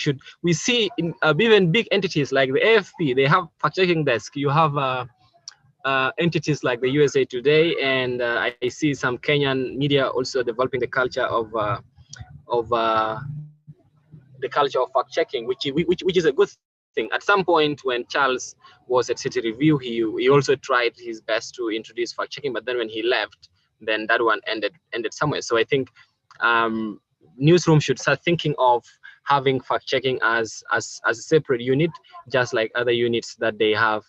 see in even big entities like the AFP, they have fact checking desk. You have entities like the USA Today, and I see some Kenyan media also developing the culture of fact checking, which is a good thing. At some point, when Charles was at City Review, he also tried his best to introduce fact checking, but then when he left, then that one ended somewhere. So I think newsroom should start thinking of having fact checking as a separate unit, just like other units that they have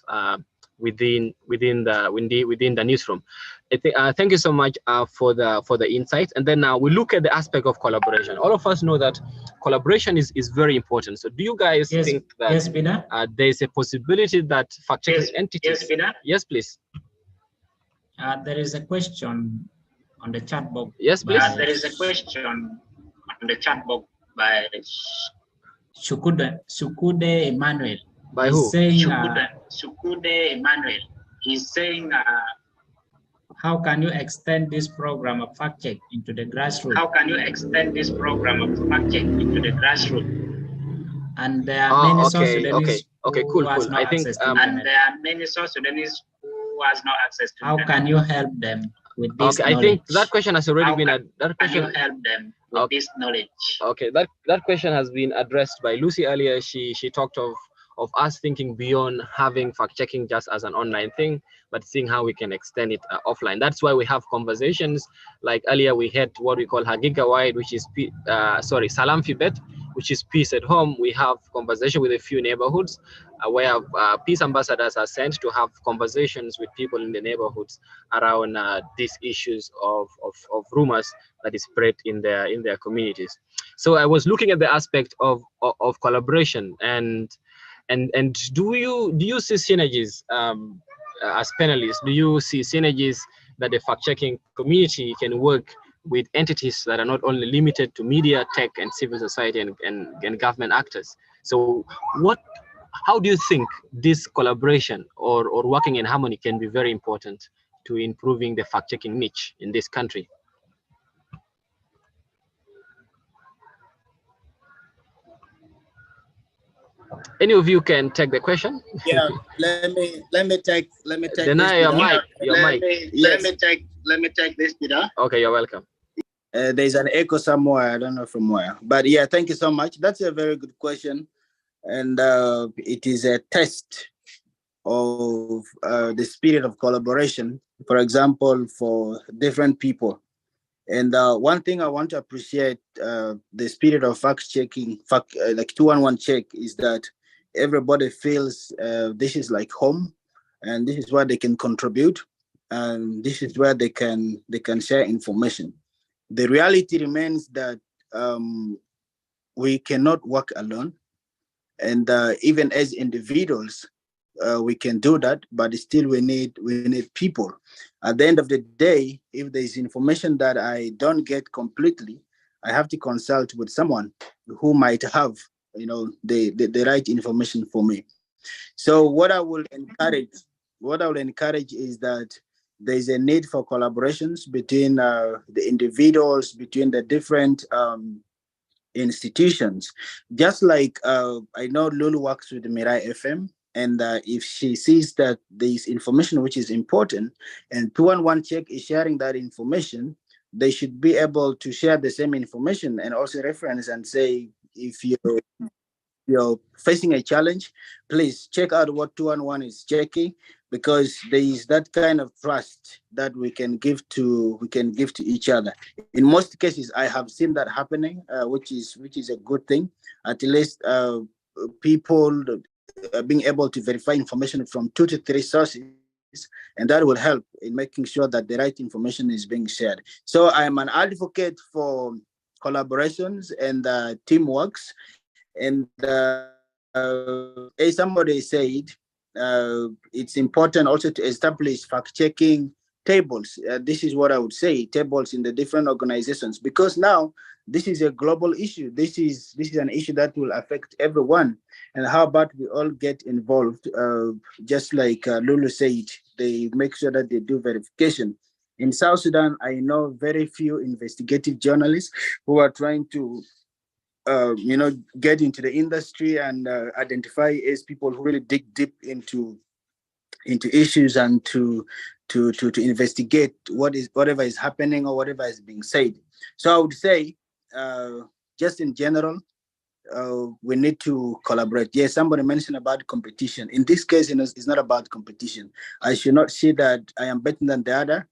within the newsroom. I think, thank you so much for the insights. And then now we look at the aspect of collaboration. All of us know that collaboration is very important. So do you guys think that there's a possibility that fact checking entities? Yes, please. There is a question on the chat box. Yes, please. There is a question on the chat box by Sukude Emmanuel. By who? Sukude Emmanuel. He's saying, how can you extend this program of fact check into the grassroots? How can you extend this program of fact check into the grassroots? And there are many South Sudanese cool. I think and there are many South Sudanese who has no access to. How can you help them with this knowledge? I think that question has already been that question. Can you help them with this knowledge? Okay, that question has been addressed by Lucy earlier. She talked of us thinking beyond having fact checking just as an online thing, but seeing how we can extend it offline. That's why we have conversations like earlier we had what we call Hagiga Wide, which is Salam Fibet, which is peace at home. We have conversation with a few neighborhoods where peace ambassadors are sent to have conversations with people in the neighborhoods around these issues of rumors that is spread in their communities. So I was looking at the aspect of collaboration, and do you see synergies as panelists? Do you see synergies that the fact-checking community can work with entities that are not only limited to media, tech, and civil society and government actors? So how do you think this collaboration or working in harmony can be very important to improving the fact-checking niche in this country? Any of you can take the question? Yeah, let me take Deny your mic. Let me take this, Peter. Okay, you're welcome. There's an echo somewhere. I don't know from where, but yeah, thank you so much. That's a very good question, and it is a test of the spirit of collaboration. For example, for different people. And one thing I want to appreciate the spirit of fact checking, like 211 check, is that everybody feels this is like home, and this is where they can contribute, and this is where they can share information. The reality remains that we cannot work alone, and even as individuals, we can do that, but still we need people. At the end of the day, if there is information that I don't get completely, I have to consult with someone who might have, the right information for me. So what I will encourage is that there is a need for collaborations between the individuals, between the different institutions. Just like I know Lulu works with Mirai FM, and if she sees that there is information which is important, and 211 Check is sharing that information, they should be able to share the same information and also reference and say, if you're facing a challenge, please check out what 211 is checking, because there is that kind of trust that we can give to each other. In most cases, I have seen that happening, which is a good thing. At least people being able to verify information from 2 to 3 sources, and that will help in making sure that the right information is being shared. So I'm an advocate for collaborations and teamworks. And as somebody said, it's important also to establish fact-checking tables. This is what I would say: tables in the different organizations, because now this is a global issue. This is an issue that will affect everyone. And how about we all get involved? Just like Lulu said, they make sure that they do verification. In South Sudan, I know very few investigative journalists who are trying to get into the industry and identify as people who really dig deep into issues and to investigate whatever is happening or whatever is being said. So I would say, just in general, we need to collaborate. Yes, somebody mentioned about competition. In this case, it's not about competition. I should not see that I am better than the other.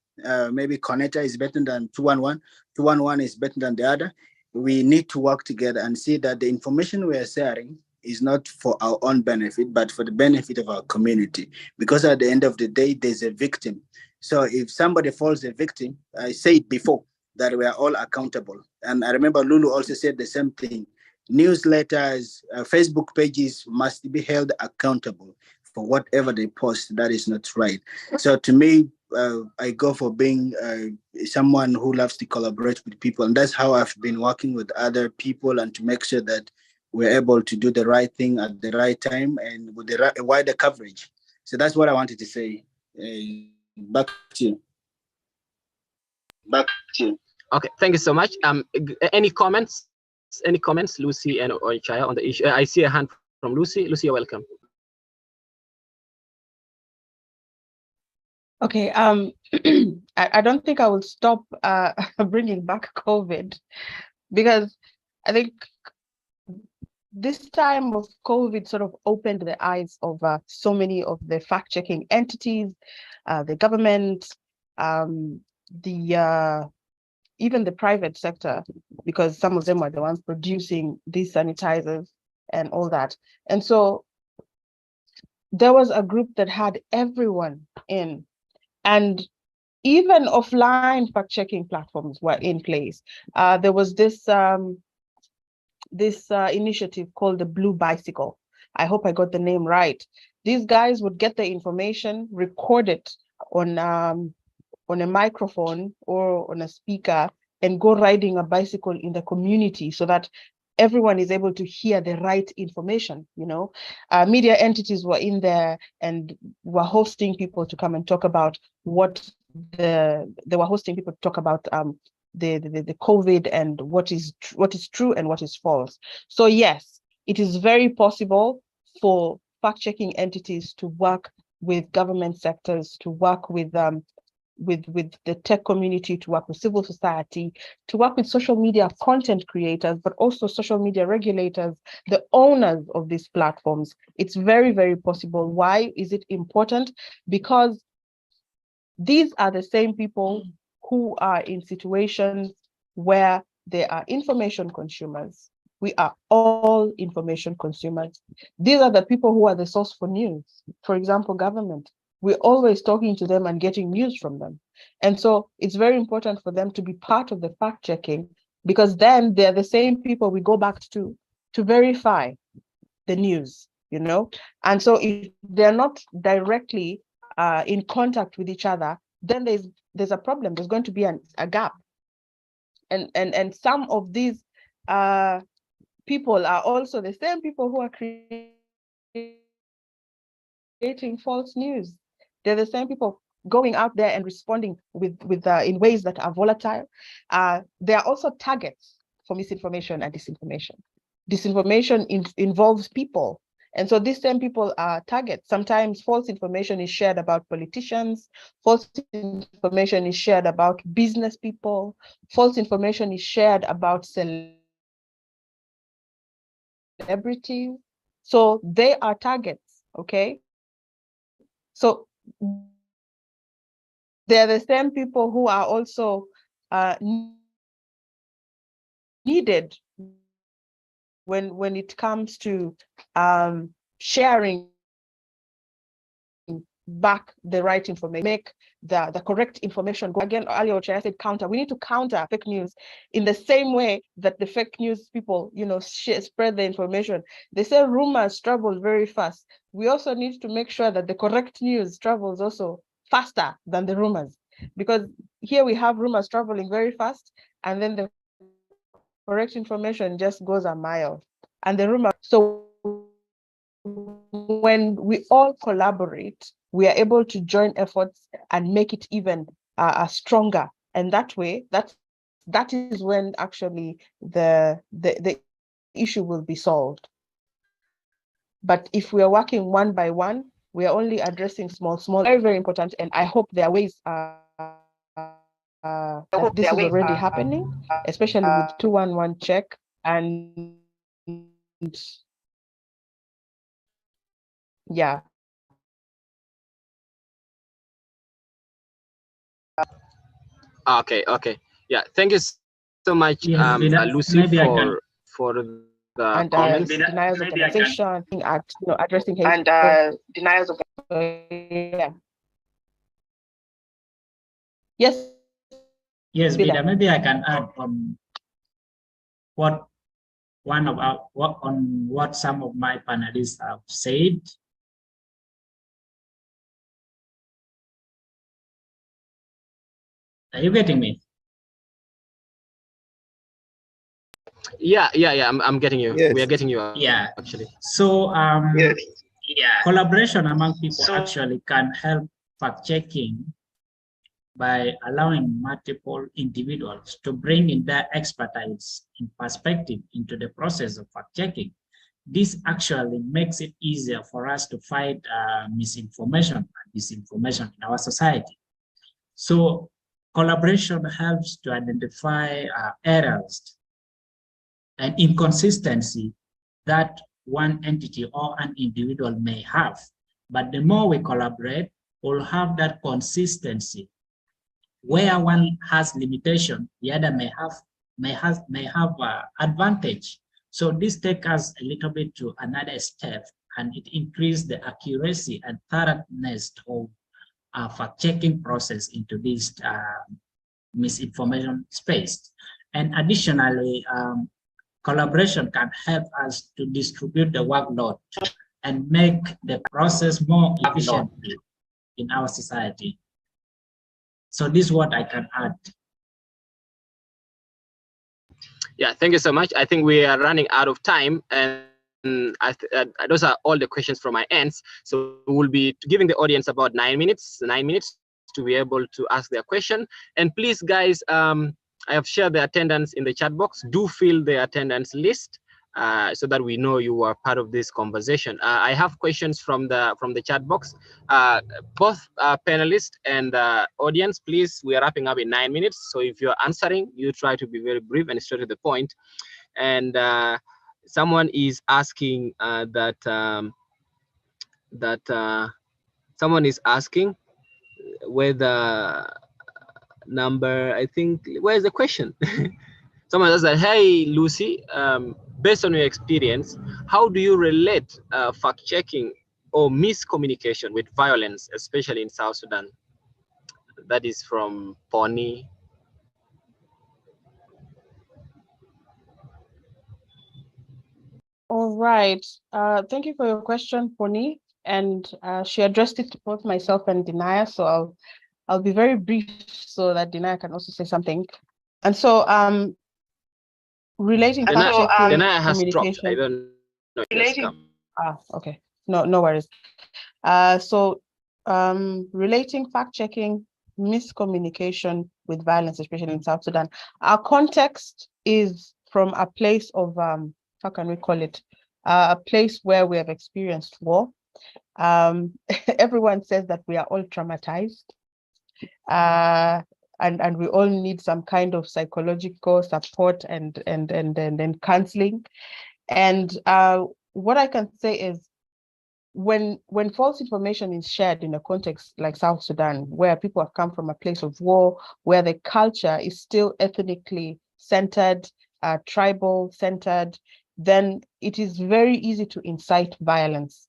Maybe Connector is better than 211. 211 is better than the other. We need to work together and see that the information we are sharing is not for our own benefit, but for the benefit of our community. Because at the end of the day, there's a victim. So if somebody falls a victim, I said before that we are all accountable. And I remember Lulu also said the same thing. Newsletters, Facebook pages must be held accountable for whatever they post that is not right. So to me, I go for being someone who loves to collaborate with people. And that's how I've been working with other people, and to make sure that we're able to do the right thing at the right time and with the wider coverage. So that's what I wanted to say. Back to you. Okay, thank you so much. Any comments? Any comments, Lucy and Chaya, on the issue? I see a hand from Lucy. Lucy, you're welcome. Okay, I don't think I will stop bringing back COVID, because I think this time of COVID sort of opened the eyes of so many of the fact-checking entities, the government, even the private sector, because some of them are the ones producing these sanitizers and all that. And so there was a group that had everyone in, and even offline fact-checking platforms were in place. There was this initiative called the Blue Bicycle. I hope I got the name right. These guys would get the information, record it on a microphone or on a speaker, and go riding a bicycle in the community so that everyone is able to hear the right information. Media entities were in there and were hosting people to come and talk about the COVID and what is true and what is false. So yes, it is very possible for fact-checking entities to work with government sectors, to work with the tech community, to work with civil society, to work with social media content creators, but also social media regulators, the owners of these platforms. It's very, very possible. Why is it important? Because these are the same people who are in situations where they are information consumers. We are all information consumers. These are the people who are the source for news. For example, government. We're always talking to them and getting news from them. And so it's very important for them to be part of the fact checking, because then they're the same people we go back to verify the news, you know? And so if they're not directly in contact with each other, then there's a problem. There's going to be a gap. And some of these people are also the same people who are creating false news. They're the same people going out there and responding with in ways that are volatile. They are also targets for misinformation and disinformation. Disinformation involves people. And so these same people are targets. Sometimes false information is shared about politicians. False information is shared about business people. False information is shared about celebrities. So they are targets, okay? So they're the same people who are also needed when it comes to sharing back the right information, make the correct information go. Again, earlier I said counter. We need to counter fake news in the same way that the fake news people, you know, spread the information. They say rumors travel very fast. We also need to make sure that the correct news travels also faster than the rumors, because here we have rumors traveling very fast, and then the correct information just goes a mile, and the rumor. So when we all collaborate, we are able to join efforts and make it even stronger. And that way, that is when actually the issue will be solved. But if we are working one by one, we are only addressing small, very, very important. And I hope there are ways this is already happening, especially with 211 check and yeah. Okay. Yeah. Thank you so much, Yes, Lucy, maybe for the and comments. denials of organization, at addressing hate And denials of yeah. Yes. Yes, Vida. Vida, maybe I can add on what what some of my panelists have said. Are you getting me? Yeah. I'm getting you. Yes. We are getting you. Yeah. Actually. So yes. collaboration among people actually can help fact checking by allowing multiple individuals to bring in their expertise and perspective into the process of fact checking. This actually makes it easier for us to fight misinformation and disinformation in our society. So collaboration helps to identify errors and inconsistency that one entity or an individual may have. But the more we collaborate, we'll have that consistency. Where one has limitation, the other may have advantage. So this takes us a little bit to another step, and it increases the accuracy and thoroughness of fact-checking process into this misinformation space. And additionally, collaboration can help us to distribute the workload and make the process more efficient in our society. So this is what I can add. Yeah, thank you so much. I think we are running out of time, and those are all the questions from my ends. So we'll be giving the audience about 9 minutes to be able to ask their question. And please, guys, I have shared the attendance in the chat box. Do fill the attendance list so that we know you are part of this conversation. I have questions from the chat box. Both panelists and audience, please, we are wrapping up in 9 minutes. So if you're answering, you try to be very brief and straight to the point. And someone is asking someone is asking whether number, I think, where's the question? Someone says that, hey, Lucy, based on your experience, how do you relate fact-checking or miscommunication with violence, especially in South Sudan? That is from Pony. All right. Thank you for your question, Pony. And she addressed it to both myself and Denaya. So I'll be very brief so that Denaya can also say something. And so relating to Denaya has dropped. I don't know. Okay. No worries. So relating fact-checking, miscommunication with violence, especially in South Sudan. Our context is from a place of how can we call it? A place where we have experienced war. Everyone says that we are all traumatized. And we all need some kind of psychological support and counseling. And what I can say is when false information is shared in a context like South Sudan, where people have come from a place of war, where the culture is still ethnically centered, tribal centered, then it is very easy to incite violence.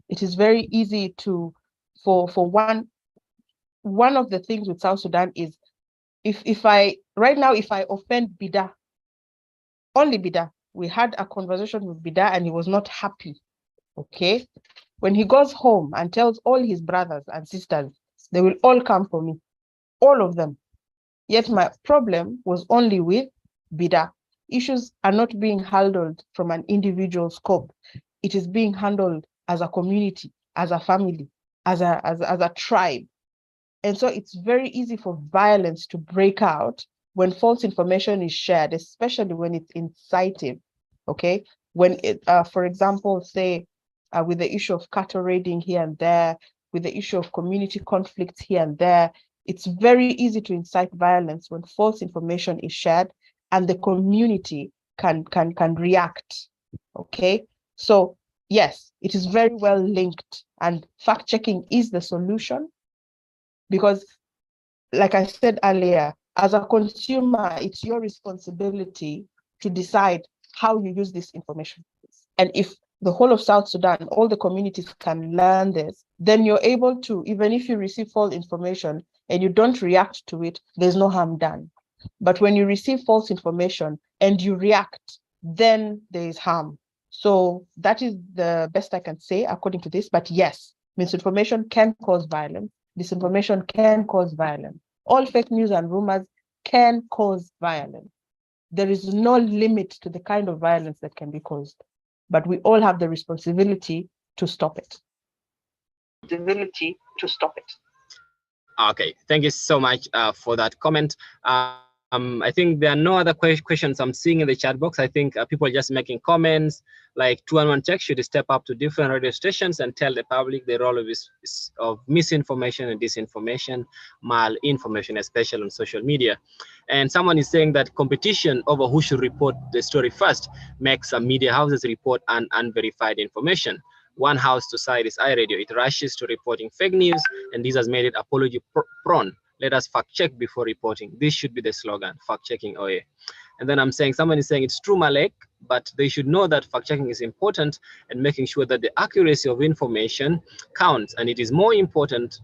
It is very easy to, for one of the things with South Sudan is if I offend Bida, only Bida, we had a conversation with Bida and he was not happy. Okay. When he goes home and tells all his brothers and sisters, they will all come for me, all of them. Yet my problem was only with Bida. Issues are not being handled from an individual scope. It is being handled as a community, as a family, as a tribe. And so it's very easy for violence to break out when false information is shared, especially when it's inciting, okay? When it, for example, say, with the issue of cattle raiding here and there, with the issue of community conflicts here and there, it's very easy to incite violence when false information is shared and the community can react, okay? So yes, it is very well linked, and fact-checking is the solution, because like I said earlier, as a consumer, it's your responsibility to decide how you use this information. And if the whole of South Sudan, all the communities can learn this, then you're able to, even if you receive false information and you don't react to it, there's no harm done. But when you receive false information and you react, then there is harm. So that is the best I can say according to this. But yes, misinformation can cause violence. Disinformation can cause violence. All fake news and rumors can cause violence. There is no limit to the kind of violence that can be caused, but we all have the responsibility to stop it. Okay, thank you so much for that comment. I think there are no other questions I'm seeing in the chat box. I think people are just making comments like 211 Tech should step up to different radio stations and tell the public the role of misinformation and disinformation, malinformation, especially on social media. And someone is saying that competition over who should report the story first makes some media houses report unverified information. One house to cite is iRadio. It rushes to reporting fake news, and this has made it apology prone. Let us fact check before reporting. This should be the slogan, fact checking OA. And then I'm saying, someone is saying it's true, Malek, but they should know that fact checking is important and making sure that the accuracy of information counts. And it is more important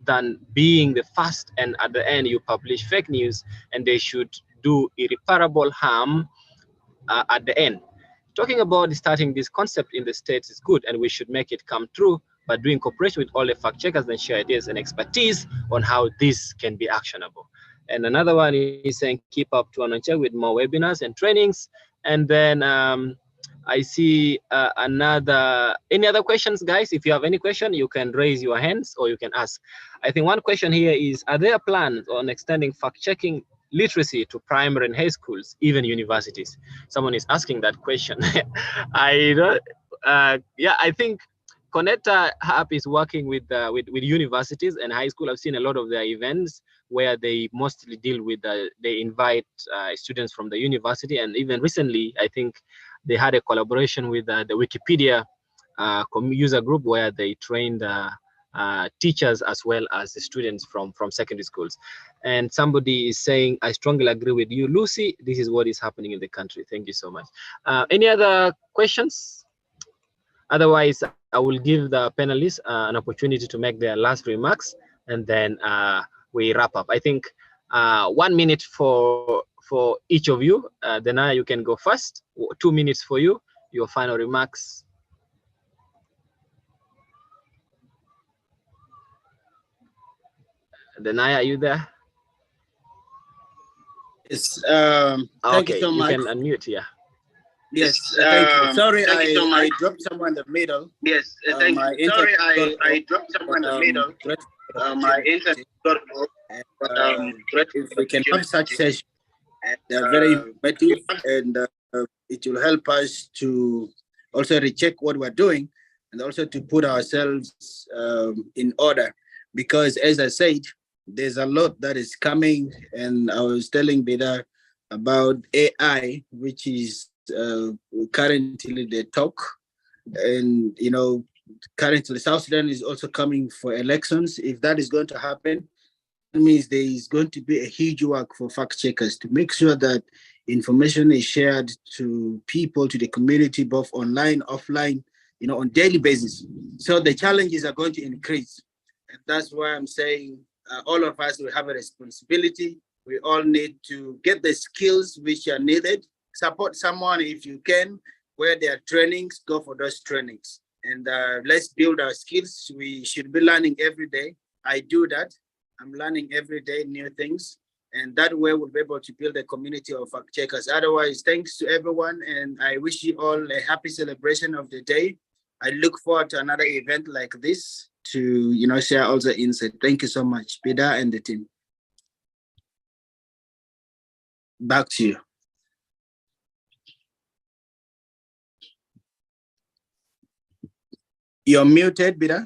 than being the first and at the end you publish fake news, and they should do irreparable harm at the end. Talking about starting this concept in the States is good, and we should make it come true, but doing cooperation with all the fact checkers and share ideas and expertise on how this can be actionable. And another one is saying keep up to and check with more webinars and trainings. And then I see any other questions, guys? If you have any question, you can raise your hands or you can ask. I think one question here is, are there plans on extending fact checking literacy to primary and high schools, even universities? Someone is asking that question. I think Connecta app is working with universities and high school. I've seen a lot of their events where they mostly deal with, they invite students from the university. And even recently, I think they had a collaboration with the Wikipedia user group where they trained teachers as well as the students from secondary schools. And somebody is saying, I strongly agree with you, Lucy. This is what is happening in the country. Thank you so much. Any other questions? Otherwise, I will give the panelists an opportunity to make their last remarks, and then we wrap up. I think 1 minute for each of you. Denaya, you can go first. 2 minutes for you. Your final remarks. Denaya, are you there? Yes. Thank you so much. You can unmute. Yeah. Yes. Thank you. Sorry, I dropped someone in the middle. Yes, thank you. Sorry, I dropped someone in the middle. My internet got off. If we can have such sessions, they are very informative, and it will help us to also recheck what we're doing, and also to put ourselves in order. Because as I said, there's a lot that is coming, and I was telling Beda about AI, which is currently the talk, and currently South Sudan is also coming for elections. If that is going to happen, it means there is going to be a huge work for fact checkers to make sure that information is shared to people, to the community, both online, offline, on daily basis. So the challenges are going to increase. And that's why I'm saying all of us will have a responsibility. We all need to get the skills which are needed. Support someone if you can, where there are trainings, go for those trainings. And let's build our skills. We should be learning every day. I do that. I'm learning every day new things. And that way we'll be able to build a community of fact checkers. Otherwise, thanks to everyone. And I wish you all a happy celebration of the day. I look forward to another event like this to, share all the insight. Thank you so much, Bida and the team. Back to you. You're muted, Bida.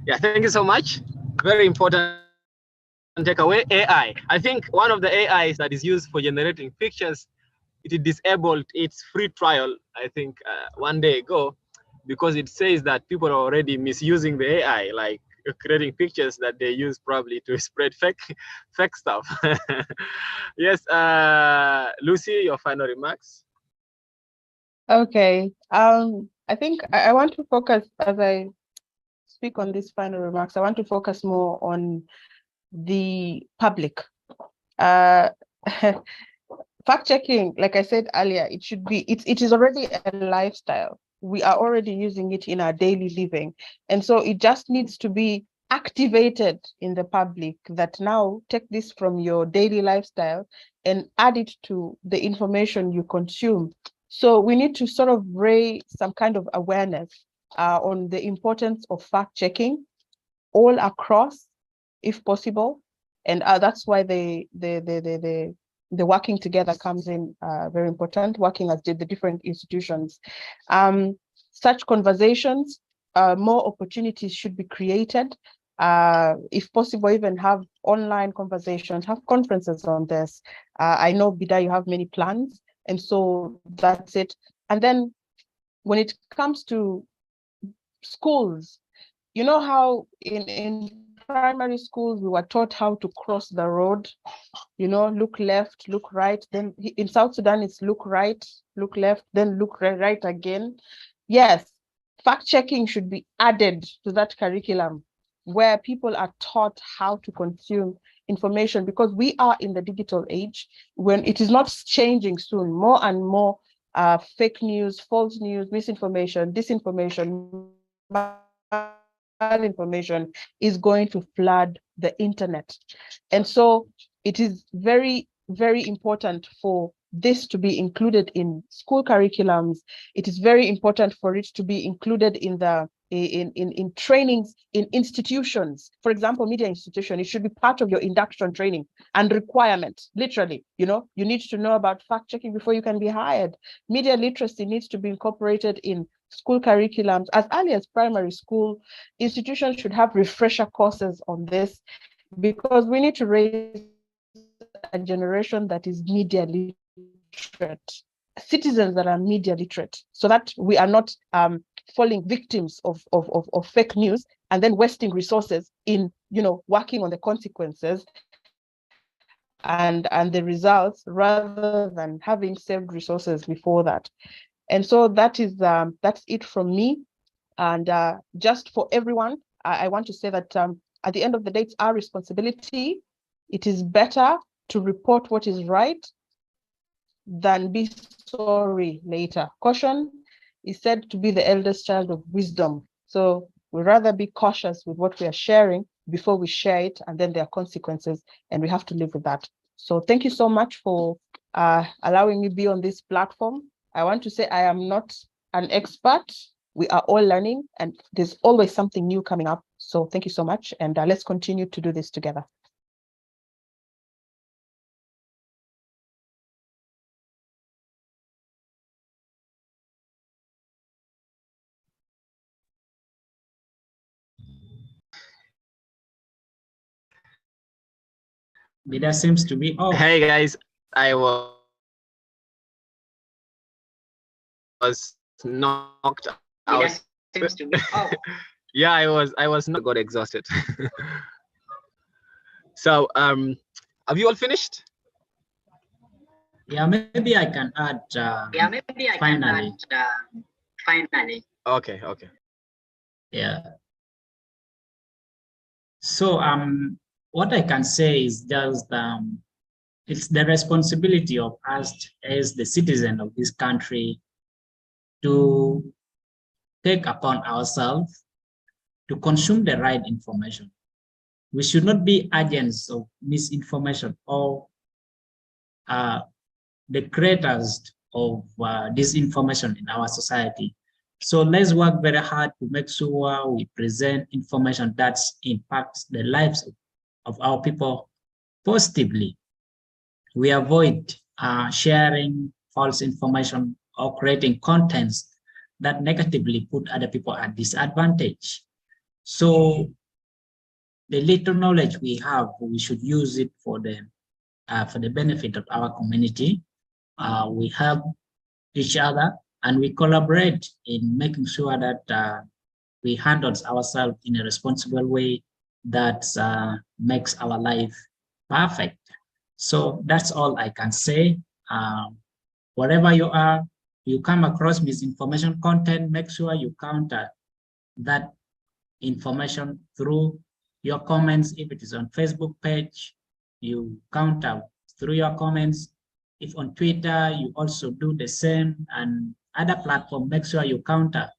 Yeah, thank you so much. Very important takeaway. AI. I think one of the AIs that is used for generating pictures, it disabled its free trial, I think, 1 day ago, because it says that people are already misusing the AI, like creating pictures that they use probably to spread fake stuff. Yes, Lucy, your final remarks. Okay. I think I want to focus, as I speak on these final remarks, I want to focus more on the public. Fact checking, like I said earlier, it is already a lifestyle. We are already using it in our daily living. And so it just needs to be activated in the public that now take this from your daily lifestyle and add it to the information you consume. So we need to sort of raise some kind of awareness on the importance of fact checking all across, if possible. And that's why the working together comes in very important, working as the different institutions. Such conversations, more opportunities should be created. If possible, even have online conversations, have conferences on this. I know, Bida, you have many plans, and so that's it. And then when it comes to schools, you know how in primary schools we were taught how to cross the road, look left, look right. Then in South Sudan it's look right, look left, then look right again. Yes, fact checking should be added to that curriculum where people are taught how to consume information, because we are in the digital age when it is not changing soon. More and more fake news, false news, misinformation, disinformation, information is going to flood the internet. And so it is very, very important for this to be included in school curriculums. It is very important for it to be included in the in trainings in institutions. For example, media institution, it should be part of your induction training and requirement. Literally, you need to know about fact checking before you can be hired. Media literacy needs to be incorporated in school curriculums as early as primary school. Institutions should have refresher courses on this, because we need to raise a generation that is media literate, citizens that are media literate, so that we are not falling victims of fake news and then wasting resources in, working on the consequences and the results rather than having saved resources before that. And so that's it from me. And just for everyone, I want to say that at the end of the day, it's our responsibility. It is better to report what is right than be sorry later. Caution is said to be the eldest child of wisdom. So we'd rather be cautious with what we are sharing before we share it, and then there are consequences, and we have to live with that. So thank you so much for allowing me be on this platform. I want to say I am not an expert. We are all learning, and there's always something new coming up. So thank you so much, and let's continue to do this together. Bida seems to be off. Hey guys, I was knocked out. Seems to be off. Yeah, I was not got exhausted. So have you all finished? Yeah, maybe I can add. Finally. Finally. Okay. Yeah. So what I can say is just it's the responsibility of us as the citizen of this country to take upon ourselves to consume the right information. We should not be agents of misinformation or the creators of disinformation in our society. So let's work very hard to make sure we present information that impacts the lives of our people positively. We avoid sharing false information or creating contents that negatively put other people at disadvantage. So the little knowledge we have, we should use it for the benefit of our community. We help each other and we collaborate in making sure that we handle ourselves in a responsible way that makes our life perfect. So that's all I can say. Wherever you are, you come across misinformation content, make sure you counter that information through your comments. If it is on Facebook page, you counter through your comments. If on Twitter, you also do the same, and other platform, make sure you counter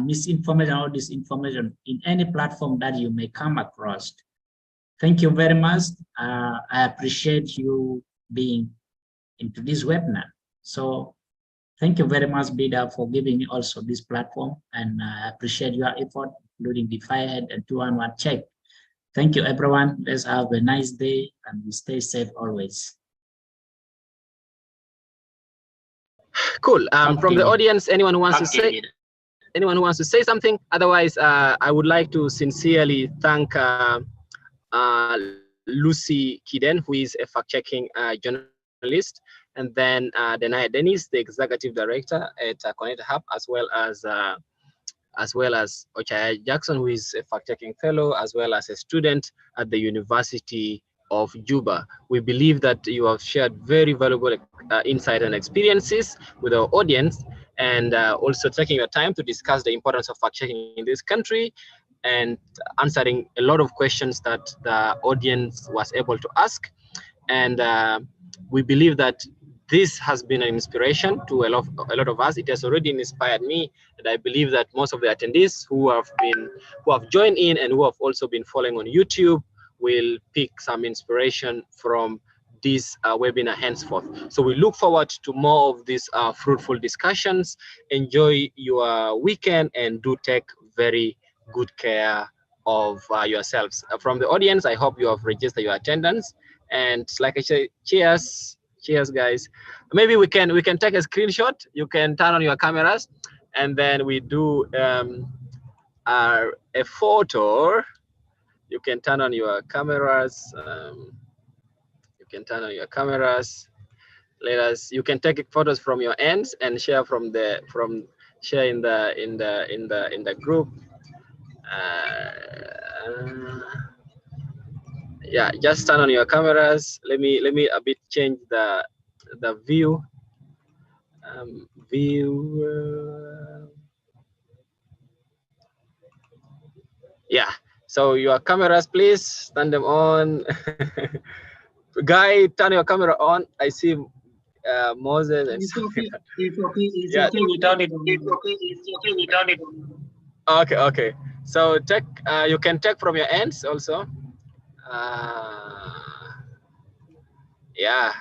misinformation or disinformation in any platform that you may come across. Thank you very much. I appreciate you being into this webinar. So thank you very much, Bida, for giving me also this platform, and I appreciate your effort, including the Firehead and 211 check. Thank you, everyone. Let's have a nice day and stay safe always. Cool. From the audience, anyone who wants to say something? Otherwise, I would like to sincerely thank Lucy Kiden, who is a fact-checking journalist, and then Denai Dennis, the executive director at Connect Hub, as well as Ochaya Jackson, who is a fact-checking fellow, as well as a student at the University of Juba. We believe that you have shared very valuable insight and experiences with our audience, and also taking your time to discuss the importance of fact-checking in this country and answering a lot of questions that the audience was able to ask. And we believe that this has been an inspiration to a lot of us. It has already inspired me, and I believe that most of the attendees who have joined in and who have also been following on YouTube will pick some inspiration from this webinar henceforth. So we look forward to more of these fruitful discussions. Enjoy your weekend and do take very good care of yourselves. From the audience, I hope you have registered your attendance. And like I said, cheers guys. Maybe we can take a screenshot. You can turn on your cameras, and then we do a photo. You can turn on your cameras. You can take photos from your ends and share share in the group. Yeah, just turn on your cameras. Let me a bit change the view. Yeah, so your cameras, please turn them on. Guy, turn your camera on. I see Moses and it's okay. It's okay. It's yeah. okay without it. It's okay. It's okay without it. Okay. So take you can take from your ends also. Yeah.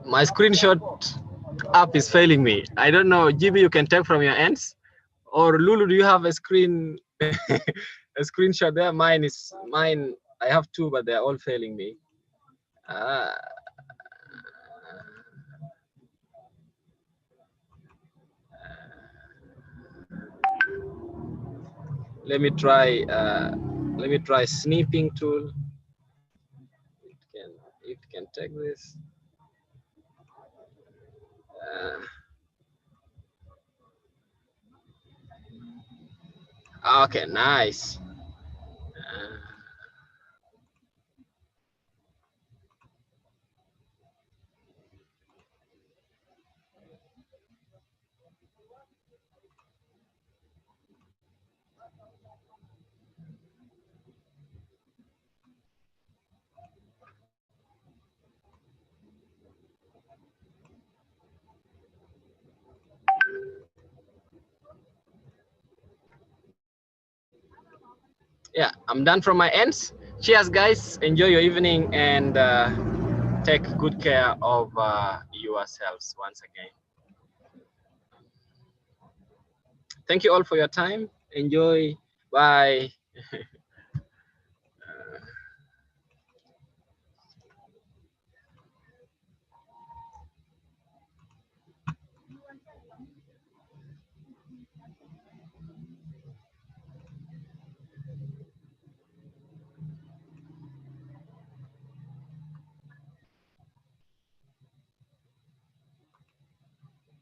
My screenshot app is failing me. I don't know. GB, you can take from your ends, or Lulu, do you have a screen a screenshot there? Mine. I have two, but they're all failing me. Let me try. Let me try snipping tool. It can take this. Okay, nice. Yeah, I'm done from my ends. Cheers, guys. Enjoy your evening and take good care of yourselves once again. Thank you all for your time. Enjoy. Bye.